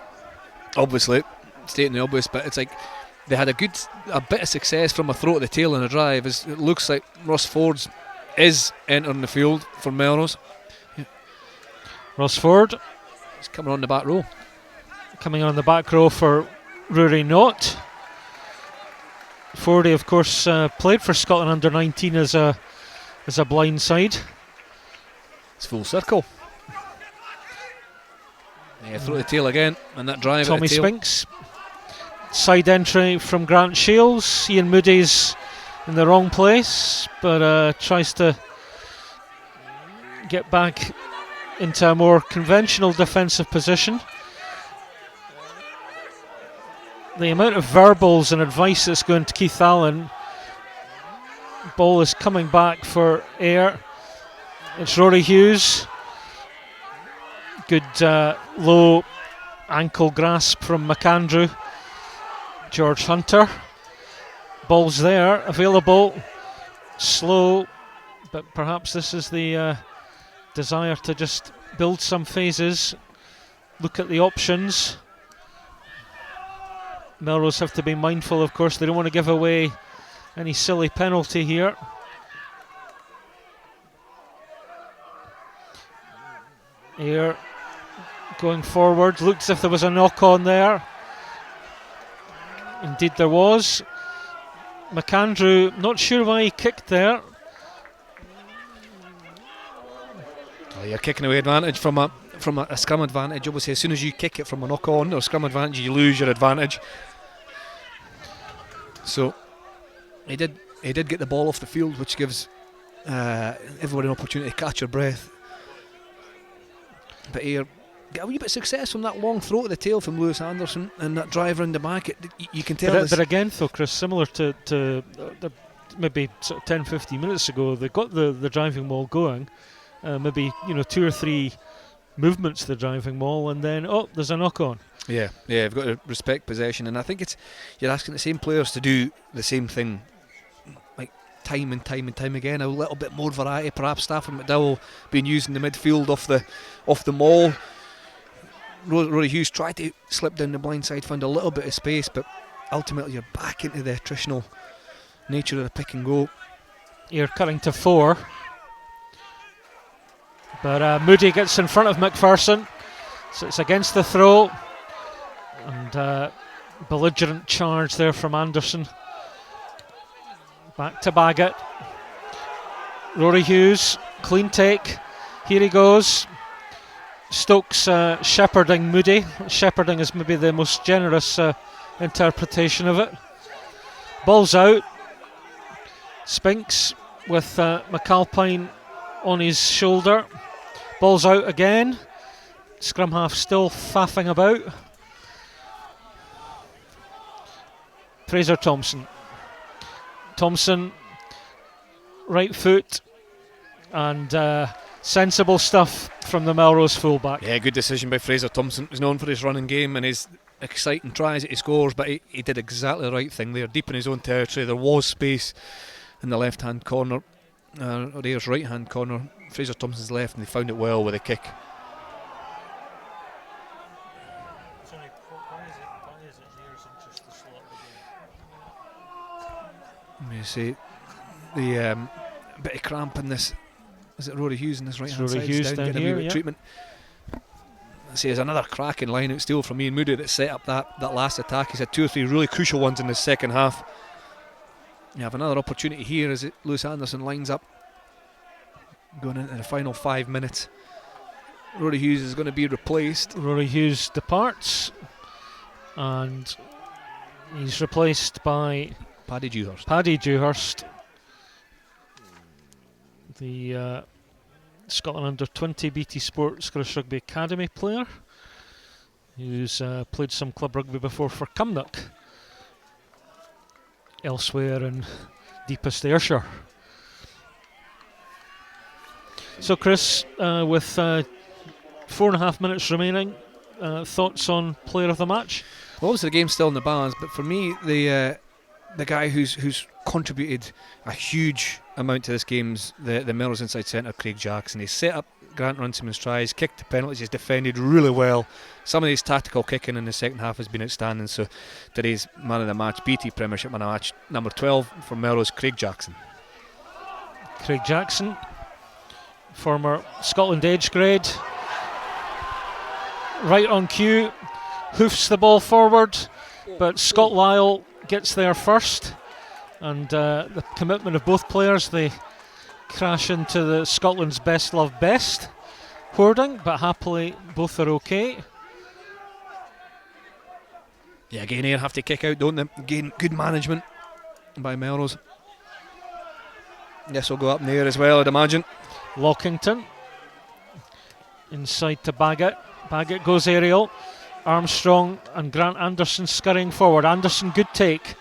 Obviously, stating the obvious, but it's like they had a bit of success from a throw to the tail in a drive. It looks like Ross Ford is entering the field for Melrose. Yeah. Ross Ford. He's coming on the back row. Coming on the back row for Rory Nutt. Fordy, of course, played for Scotland under 19 as a blind side. It's full circle. Yeah, throw the tail again, and that drive. Tommy Spinks. Side entry from Grant Shields. Ian Moody's in the wrong place, but tries to get back into a more conventional defensive position. The amount of verbals and advice that's going to Keith Allen. Ball is coming back for Ayr. It's Rory Hughes. Good low ankle grasp from McAndrew. George Hunter. Ball's there, available. Slow, but perhaps this is the desire to just build some phases. Look at the options. Melrose have to be mindful, of course. They don't want to give away any silly penalty here. Ayr going forward. Looked as if there was a knock on there. Indeed there was. McAndrew, not sure why he kicked there. Well, you're kicking away advantage from a scrum advantage. Obviously, as soon as you kick it from a knock on or scrum advantage, you lose your advantage. So he did get the ball off the field, which gives everyone an opportunity to catch their breath. But Ayr get a wee bit of success from that long throw to the tail from Lewis Anderson and that drive round the back. You can tell. But again, though, Chris, similar to maybe sort of 10-15 minutes ago, they got the driving maul going. Maybe 2 or 3 movements to the driving maul, and then there's a knock on. Yeah, you've got to respect possession, and I think you're asking the same players to do the same thing, like time and time again. A little bit more variety, perhaps. Stafford McDowell being used in the midfield off the maul. Rory Hughes tried to slip down the blind side, found a little bit of space, but ultimately you're back into the attritional nature of the pick and go. You're cutting to 4, but Moody gets in front of McPherson, so it's against the throw, and belligerent charge there from Anderson. Back to Baggett. Rory Hughes, clean take. Here he goes. Stokes shepherding Moody. Shepherding is maybe the most generous interpretation of it. Ball's out. Spinks with McAlpine on his shoulder. Ball's out again. Scrum half still faffing about. Fraser Thompson. Thompson, right foot, and sensible stuff from the Melrose fullback. Yeah, good decision by Fraser Thompson. He's known for his running game and his exciting tries that he scores, but he did exactly the right thing there, deep in his own territory. There was space in the left hand corner, or Ayer's right hand corner. Fraser Thompson's left, and they found it well with a kick. Let me see the bit of cramp in this. Is it Rory Hughes in this right hand side? Rory Hughes down here, yeah. Treatment. See, there's another cracking line out steal from Ian Moody that set up that last attack. He's had 2 or 3 really crucial ones in the second half. You have another opportunity here as Lewis Anderson lines up, going into the final 5 minutes. Rory Hughes is going to be replaced. Rory Hughes departs, and he's replaced by Paddy Dewhurst. Paddy Dewhurst, the Scotland under-20 BT Sport Scottish Rugby Academy player, who's played some club rugby before for Cumnock, elsewhere in deepest Ayrshire. So Chris, with 4.5 minutes remaining, thoughts on player of the match? Well, obviously the game's still in the balance, but for me, the guy who's contributed a huge amount to this game's the Melrose inside centre, Craig Jackson. He's set up Grant Runciman's tries, kicked the penalties, he's defended really well. Some of his tactical kicking in the second half has been outstanding. So today's man of the match, BT Premiership man of the match, number 12 for Melrose, Craig Jackson. Craig Jackson, former Scotland age grade, right on cue, hoofs the ball forward, but Scott Lyle gets there first, and the commitment of both players, they crash into the Scotland's best loved best hoarding, but happily both are okay. Yeah, again, Ayr have to kick out, don't they? Again, good management by Melrose. This will go up in the air as well, I'd imagine. Lockington inside to Baggett. Baggett goes aerial. Armstrong and Grant Anderson scurrying forward. Anderson, good take.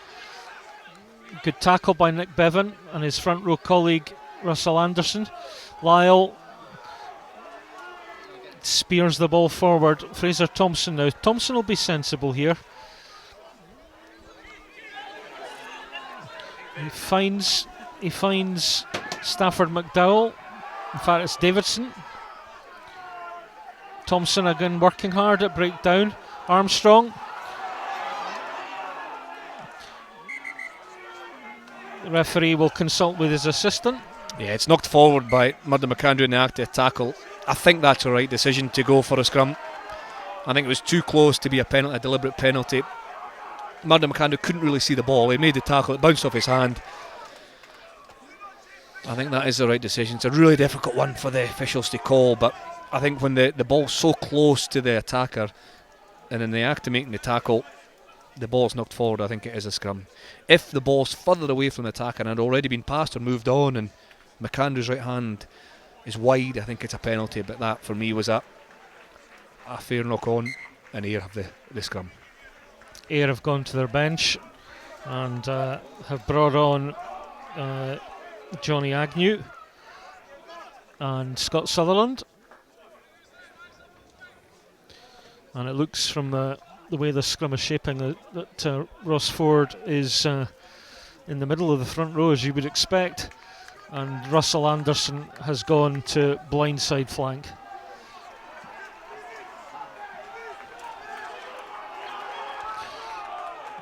Good tackle by Nick Bevan and his front row colleague Russell Anderson. Lyle spears the ball forward. Fraser Thompson now. Thompson will be sensible here. He finds Stafford McDowell. In fact, it's Davidson. Thompson again working hard at breakdown. Armstrong. The referee will consult with his assistant. Yeah, it's knocked forward by Murdo McAndrew in the act of tackle. I think that's the right decision to go for a scrum. I think it was too close to be a deliberate penalty. Murdo McAndrew couldn't really see the ball. He made the tackle, it bounced off his hand. I think that is the right decision. It's a really difficult one for the officials to call, but I think when the ball's so close to the attacker and in the act of making the tackle, the ball's knocked forward, I think it is a scrum. If the ball's further away from the attacker and had already been passed or moved on and McAndrew's right hand is wide, I think it's a penalty, but that for me was a a fair knock on, and Ayr have the scrum. Ayr have gone to their bench and have brought on Johnny Agnew and Scott Sutherland, and it looks from the way the scrum is shaping that Ross Ford is in the middle of the front row, as you would expect, and Russell Anderson has gone to blindside flank.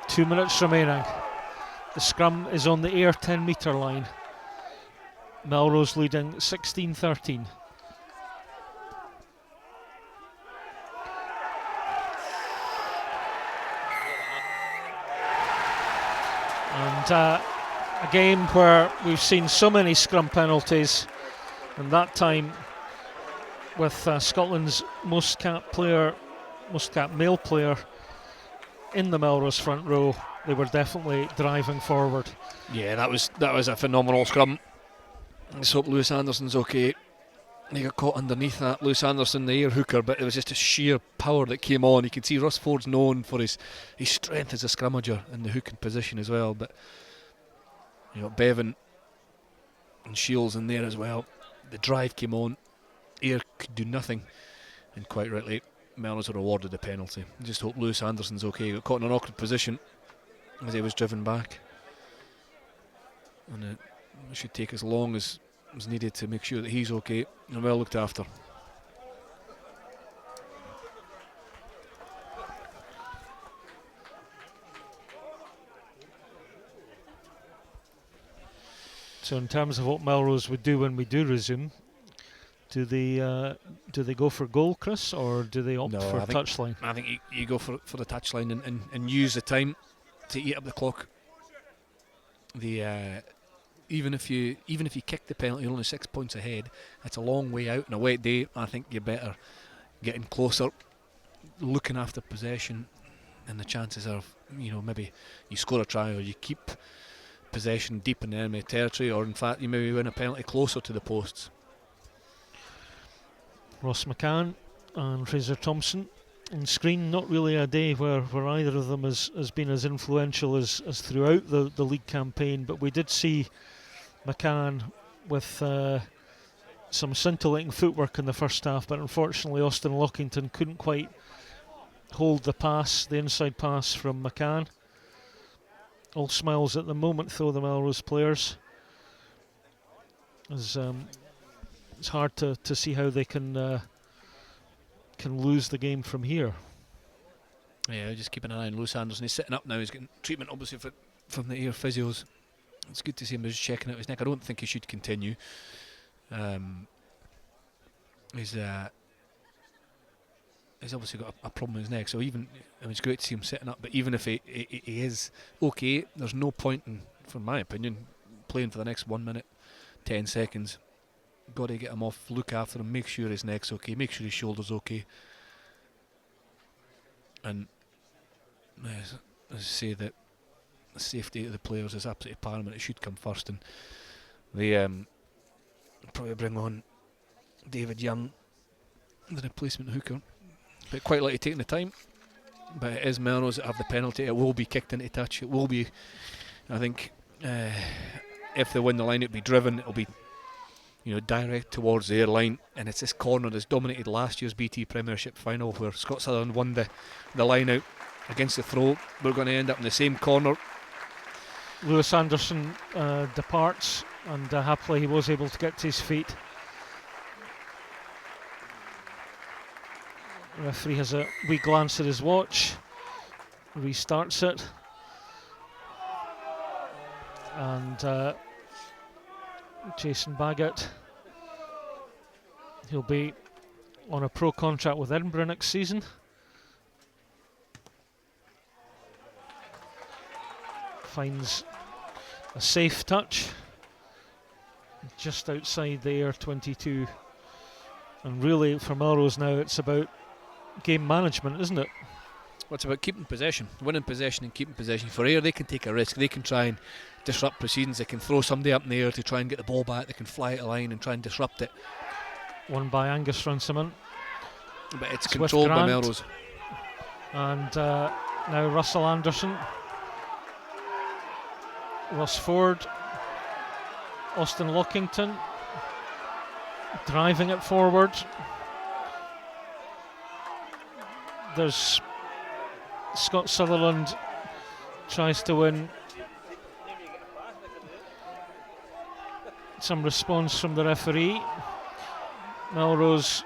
Two minutes remaining. The scrum is on the Ayr 10 metre line. Melrose leading 16-13. And a game where we've seen so many scrum penalties, and that time with Scotland's most capped male player in the Melrose front row, they were definitely driving forward. Yeah, that was a phenomenal scrum. Let's hope Lewis Anderson's okay. He got caught underneath that. Lewis Anderson, the Ayr hooker, but it was just a sheer power that came on. You can see Russ Ford's known for his strength as a scrummager in the hooking position as well. But you know, Bevan and Shields in there as well. The drive came on. Ayr could do nothing, and quite rightly, Melrose were awarded the penalty. Just hope Lewis Anderson's okay. He got caught in an awkward position as he was driven back, and it should take as long as needed to make sure that he's okay and well looked after. So in terms of what Melrose would do when we do resume, do they go for goal, Chris, or do they opt for touchline? I think you go for the touchline and use the time to eat up the clock. Even if you kick the penalty, you're only 6 points ahead. It's a long way out. On a wet day, I think you're better getting closer, looking after possession, and the chances are, maybe you score a try or you keep possession deep in the enemy territory, or in fact you maybe win a penalty closer to the posts. Ross McCann and Fraser Thompson on screen. Not really a day where either of them has been as influential as throughout the league campaign, but we did see McCann with some scintillating footwork in the first half, but unfortunately Austin Lockington couldn't quite hold the inside pass from McCann. All smiles at the moment though, the Melrose players, as it's hard to see how they can lose the game from here. Yeah, just keeping an eye on Lewis Anderson. He's sitting up now. He's getting treatment obviously from the Ayr physios. It's good to see him just checking out his neck. I don't think he should continue. He's obviously got a problem with his neck, so it's great to see him sitting up, but even if he is okay, there's no point in, from my opinion, playing for the next 1 minute 10 seconds. Got to get him off, look after him, make sure his neck's okay, make sure his shoulder's okay, and as I say, that the safety of the players is absolutely paramount. It should come first, and they probably bring on David Young, the replacement hooker, but quite likely taking the time. But it is Melrose that have the penalty. It will be kicked into touch. It will be, I think, if they win the line, it'll be driven. It'll be direct towards the Ayr line, and it's this corner that's dominated last year's BT Premiership final, where Scott Sutherland won the line out against the throw. We're going to end up in the same corner. Lewis Anderson departs, and happily he was able to get to his feet. The referee has a wee glance at his watch, restarts it, and Jason Baggett, he'll be on a pro contract with Edinburgh next season. Finds a safe touch just outside the Ayr 22, and really for Melrose now it's about game management, isn't it? Well, it's about keeping possession, winning possession and keeping possession. For Ayr, they can take a risk, they can try and disrupt proceedings, they can throw somebody up in the air to try and get the ball back, they can fly at the line and try and disrupt it. Won by Angus Runciman. But it's controlled by Melrose. And now Russell Anderson, Ross Ford, Austin Lockington driving it forward. There's Scott Sutherland tries to win some response from the referee. Melrose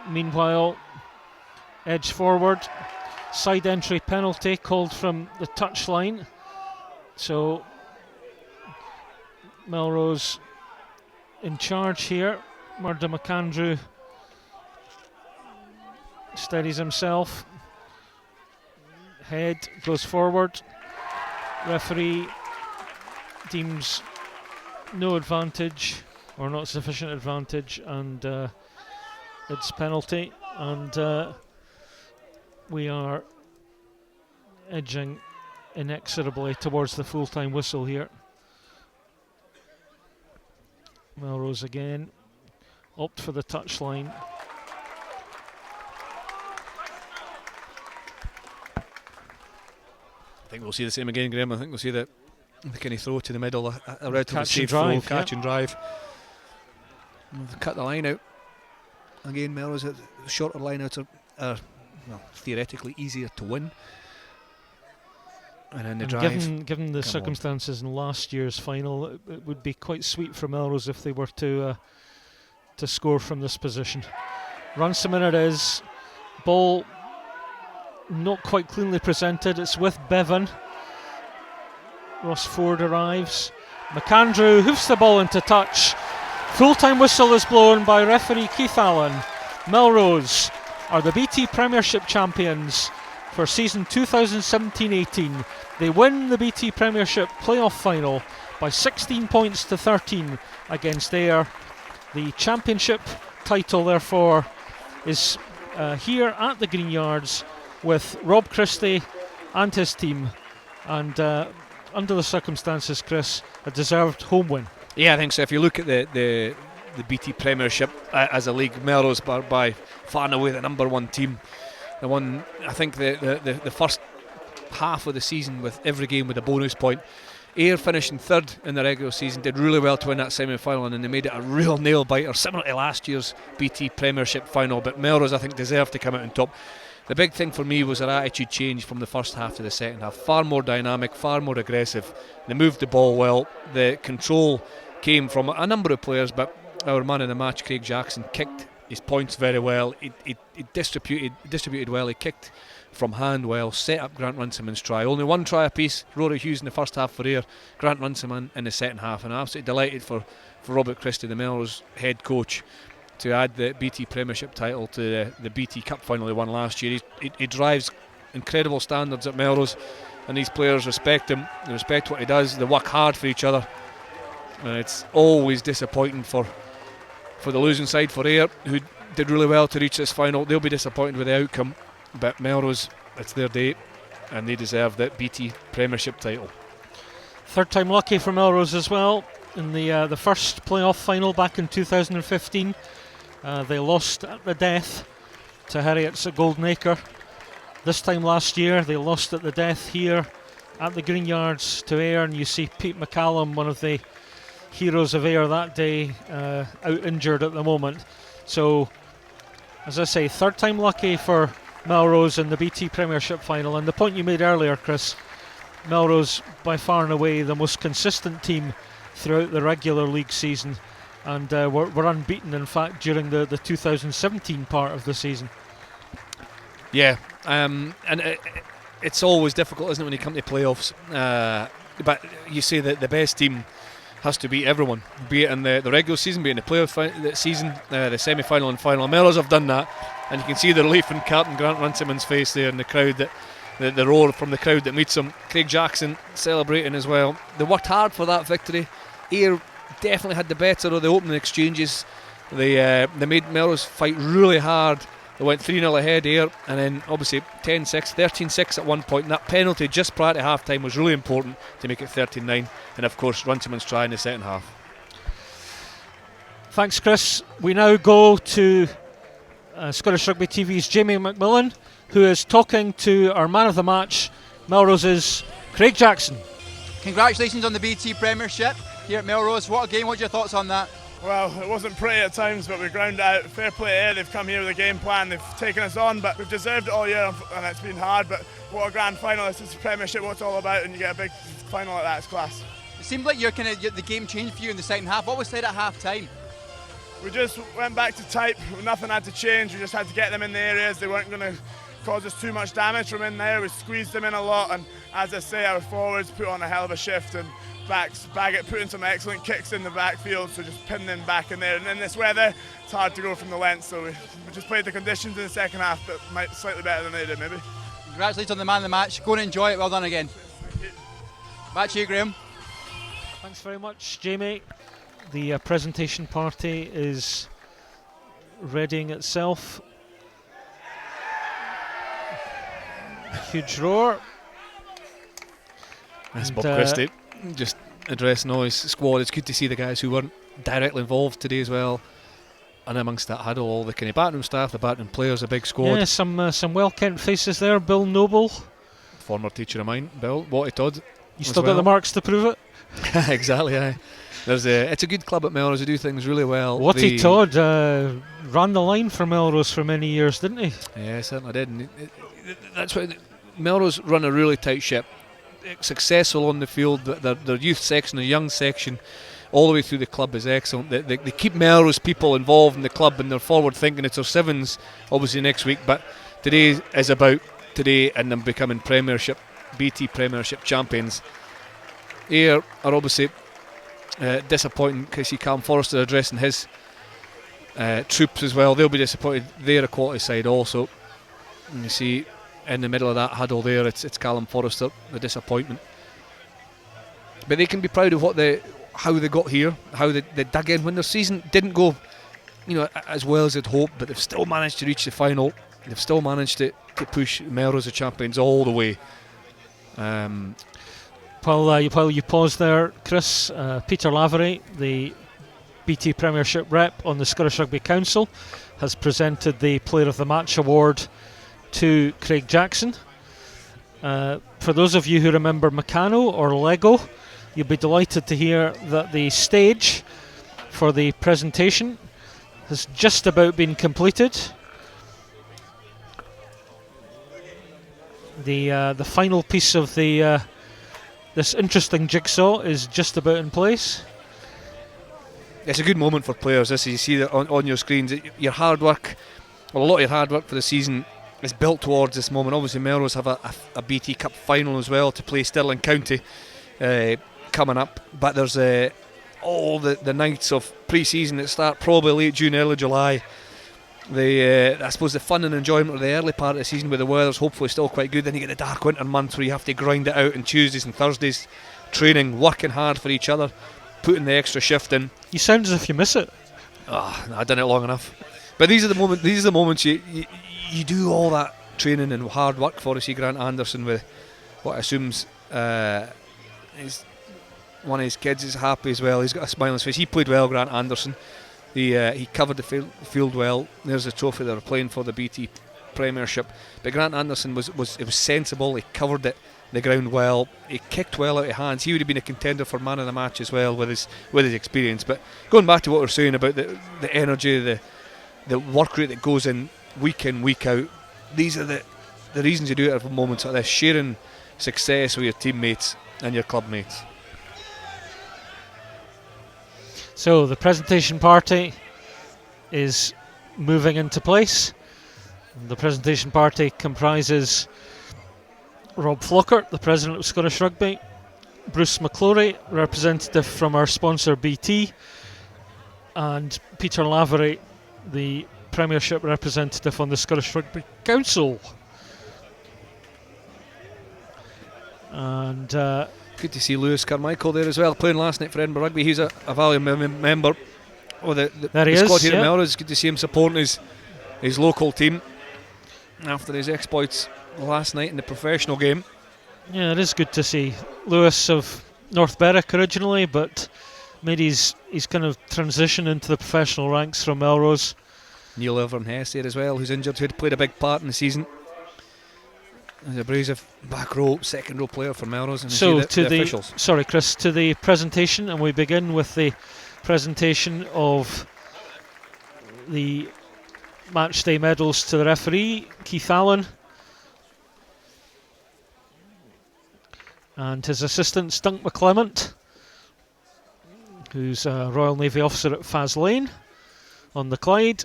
meanwhile edge forward, side entry penalty called from the touchline, so Melrose in charge here. Murdo McAndrew steadies himself, head goes forward, referee deems no advantage or not sufficient advantage, and it's penalty, and we are edging inexorably towards the full-time whistle here. Melrose again opt for the touchline. I think we'll see the same again, Graham. I think we'll see the kind of throw to the middle, a relatively safe drive, throw, catch and drive. They've cut the line out. Again, Melrose, shorter line outs are well, theoretically easier to win. And then the drive. Given the circumstances in last year's final, it would be quite sweet for Melrose if they were to score from this position. Runciman it is. Ball not quite cleanly presented. It's with Bevan. Ross Ford arrives. McAndrew hoofs the ball into touch. Full-time whistle is blown by referee Keith Allen. Melrose are the BT Premiership champions for season 2017-18. They win the BT Premiership playoff final by 16 points to 13 against Ayr. The championship title, therefore, is here at the Greenyards with Rob Christie and his team, and under the circumstances, Chris, a deserved home win. Yeah, I think so. If you look at the BT Premiership as a league, Melrose are by far and away the number one team. The one, I think the first half of the season with every game with a bonus point. Ayr finishing third in the regular season, did really well to win that semi-final, and then they made it a real nail-biter, similar to last year's BT Premiership final. But Melrose, I think, deserved to come out on top. The big thing for me was their attitude change from the first half to the second half. Far more dynamic, far more aggressive. They moved the ball well. The control came from a number of players, but our man of the match, Craig Jackson, kicked his points very well. He distributed well. He kicked from hand well, set up Grant Runciman's try. Only one try apiece, Rory Hughes in the first half for Ayr, Grant Runciman in the second half, and I'm absolutely delighted for Robert Christie, the Melrose head coach, to add the BT Premiership title to the BT Cup final they won last year. He drives incredible standards at Melrose, and these players respect him, they respect what he does, they work hard for each other, and it's always disappointing for the losing side, for Ayr, who did really well to reach this final. They'll be disappointed with the outcome, but Melrose, it's their day and they deserve the BT Premiership title. Third time lucky for Melrose as well. In the first playoff final back in 2015, they lost at the death to Heriots at Golden Acre. This time last year they lost at the death here at the Greenyards to Ayr, and you see Pete McCallum, one of the heroes of Ayr that day, out injured at the moment. So, as I say, third time lucky for Melrose in the BT Premiership final. And the point you made earlier, Chris, Melrose by far and away the most consistent team throughout the regular league season, and were unbeaten in fact during the 2017 part of the season. Yeah, and it's always difficult, isn't it, when you come to playoffs, but you say that the best team has to beat everyone, be it in the regular season, be it in the playoff season, the semi-final and final. Melrose have done that, and you can see the relief in Captain Grant Runciman's face there, and the crowd, the roar from the crowd that meets him. Craig Jackson celebrating as well. They worked hard for that victory. Ayr definitely had the better of the opening exchanges. They made Melrose fight really hard. They went 3-0 ahead, Ayr, and then obviously 10-6, 13-6 at one point, and that penalty just prior to half time was really important to make it 13-9, and of course Runciman's try in the second half. Thanks, Chris. We now go to Scottish Rugby TV's Jamie McMillan, who is talking to our man of the match, Melrose's Craig Jackson. Congratulations on the BT Premiership here at Melrose. What a game, what's your thoughts on that? Well, it wasn't pretty at times, but we ground out. Fair play here, they've come here with a game plan, they've taken us on, but we've deserved it all year, and it's been hard, but what a grand final. This is the Premiership, what it's all about, and you get a big final like that, it's class. It seemed like the game changed for you in the second half. What was said at half time? We just went back to type, nothing had to change, we just had to get them in the areas, they weren't going to cause us too much damage from in there, we squeezed them in a lot, and as I say, our forwards put on a hell of a shift, and backs put in some excellent kicks in the backfield, so just pin them back in there, and in this weather it's hard to go from the length, so we just played the conditions in the second half, but slightly better than they did maybe. Congratulations on the man of the match, go and enjoy it, well done again. Back to you, Graham. Thanks very much, Jamie. The presentation party is readying itself. Huge roar. That's Bob Christie just addressing all his squad. It's good to see the guys who weren't directly involved today as well. And amongst that huddle, all the kind of backroom staff, the backroom players, a big squad. Yeah, some well-kent faces there. Bill Noble, former teacher of mine, Bill. Watty Todd. You still got the marks to prove it? Exactly, aye. It's a good club at Melrose. They do things really well. Watty Todd ran the line for Melrose for many years, didn't he? Yeah, certainly did. And that's why Melrose run a really tight ship. Successful on the field. Their youth section, their young section, all the way through the club is excellent. They keep Melrose people involved in the club, and they're forward thinking. It's our sevens, obviously next week, but today is about today and them becoming BT Premiership champions. Ayr are obviously disappointing. You see Callum Forrester addressing his troops as well. They'll be disappointed. They're a quality side also. And you see in the middle of that huddle there, it's Callum Forrester, the disappointment. But they can be proud of how they got here, how they dug in when their season didn't go, as well as they'd hoped. But they've still managed to reach the final. They've still managed to push Melrose the champions all the way. While you pause there, Chris, Peter Lavery, the BT Premiership rep on the Scottish Rugby Council, has presented the Player of the Match award to Craig Jackson. For those of you who remember Meccano or Lego, you'll be delighted to hear that the stage for the presentation has just about been completed. The final piece of this interesting jigsaw is just about in place. It's a good moment for players. This, you see that on your screens. Your hard work, a lot of your hard work for the season is built towards this moment. Obviously Melrose have a BT Cup final as well to play Stirling County coming up, but there's all the nights of pre-season that start probably late June, early July. I suppose the fun and enjoyment of the early part of the season where the weather's hopefully still quite good. Then you get the dark winter months where you have to grind it out on Tuesdays and Thursdays, training, working hard for each other, putting the extra shift in. You sound as if you miss it. I've done it long enough. But these are the moments you do all that training and hard work for. You see Grant Anderson with what I assume's one of his kids is happy as well. He's got a smile on his face. He played well, Grant Anderson. He covered the field well. There's the trophy they were playing for, the BT Premiership. But Grant Anderson was sensible. He covered the ground well. He kicked well out of hands. He would have been a contender for man of the match as well with his experience. But going back to what we're saying about the energy, the work rate that goes in, week out. These are the reasons you do it at moments like this. Sharing success with your teammates and your club mates. So the presentation party is moving into place. The presentation party comprises Rob Flockart, the president of Scottish Rugby, Bruce McClory, representative from our sponsor BT, and Peter Lavery, the Premiership representative on the Scottish Rugby Council. And good to see Lewis Carmichael there as well, playing last night for Edinburgh Rugby. He's a valued member of the squad here at Melrose. It's good to see him supporting his local team after his exploits last night in the professional game. Yeah, it is good to see. Lewis of North Berwick originally, but made his kind of transition into the professional ranks from Melrose. Neil Evernhess there as well, who's injured, who'd played a big part in the season. There's a abrasive back row, second row player for Melrose. And So to the officials. Sorry, Chris, to the presentation, and we begin with the presentation of the match day medals to the referee, Keith Allen, and his assistant, Dunk McClement, who's a Royal Navy officer at Faslane on the Clyde,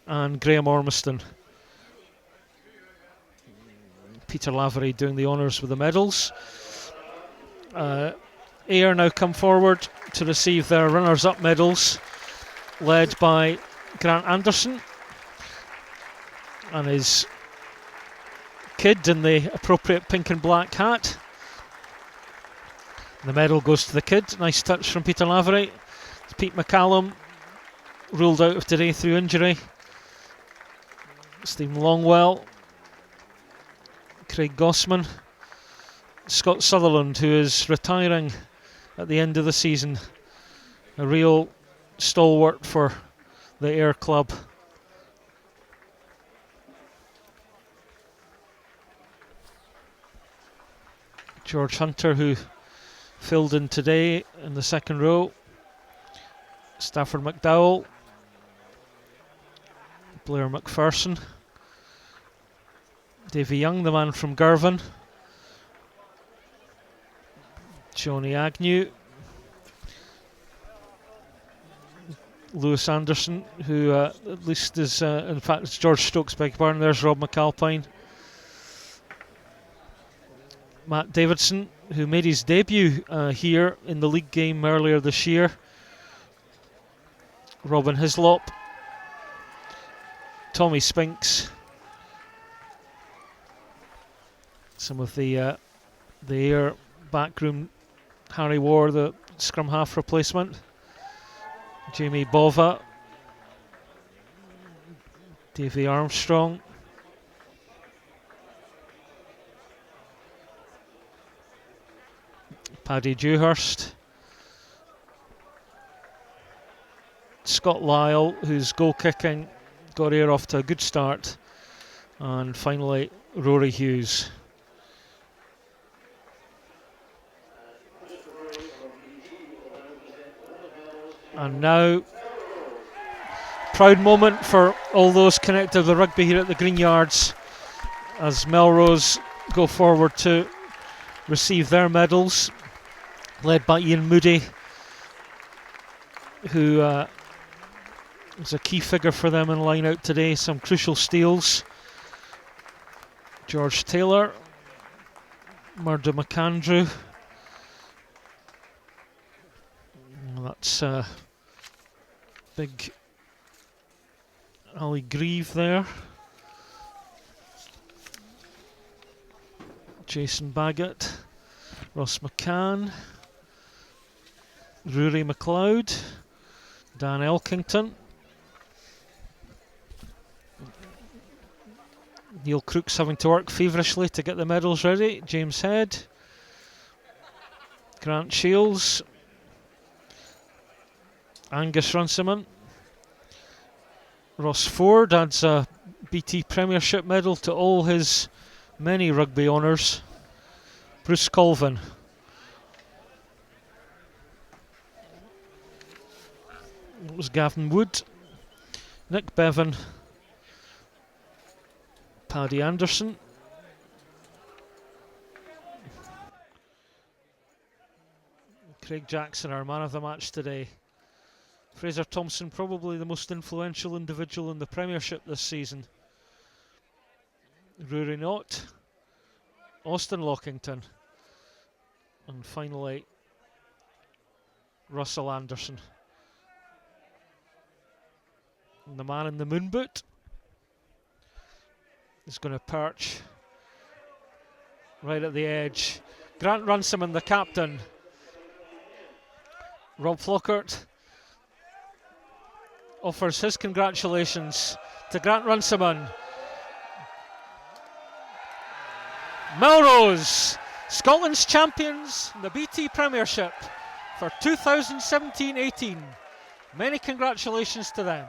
and Graham Ormiston. Peter Lavery doing the honours with the medals. Ayr now come forward to receive their runners-up medals, led by Grant Anderson and his kid in the appropriate pink and black hat. The medal goes to the kid. Nice touch from Peter Lavery. It's Pete McCallum, ruled out of today through injury. Stephen Longwell, Craig Gossman, Scott Sutherland, who is retiring at the end of the season. A real stalwart for the Ayr club. George Hunter, who filled in today in the second row. Stafford McDowell, Blair McPherson, Davy Young, the man from Girvan, Johnny Agnew, Lewis Anderson, who at least is, in fact, it's George Stokes, beg your pardon. There's Rob McAlpine. Matt Davidson, who made his debut here in the league game earlier this year. Robin Hislop, Tommy Spinks, some of the Ayr backroom. Harry Ward, the scrum half replacement. Jamie Bova, Davy Armstrong, Paddy Dewhurst, Scott Lyle, whose goal kicking got Ayr off to a good start, and finally Rory Hughes. And now, proud moment for all those connected with the rugby here at the Greenyards as Melrose go forward to receive their medals, led by Ian Moody, who was a key figure for them in line out today. Some crucial steals. George Taylor, Murdo McAndrew. That's big Ali Grieve there. Jason Baggett, Ross McCann, Rory McLeod, Dan Elkington, Neil Crooks having to work feverishly to get the medals ready. James Head, Grant Shields, Angus Runciman, Ross Ford adds a BT Premiership medal to all his many rugby honours. Bruce Colvin, it was Gavin Wood, Nick Bevan, Paddy Anderson, Craig Jackson, our man of the match today. Fraser Thompson, probably the most influential individual in the Premiership this season. Rory Knott, Austin Lockington, and finally Russell Anderson. And the man in the moon boot is going to perch right at the edge. Grant Runciman, the captain. Rob Flockart offers his congratulations to Grant Runciman. Melrose, Scotland's champions in the BT Premiership for 2017-18. Many congratulations to them.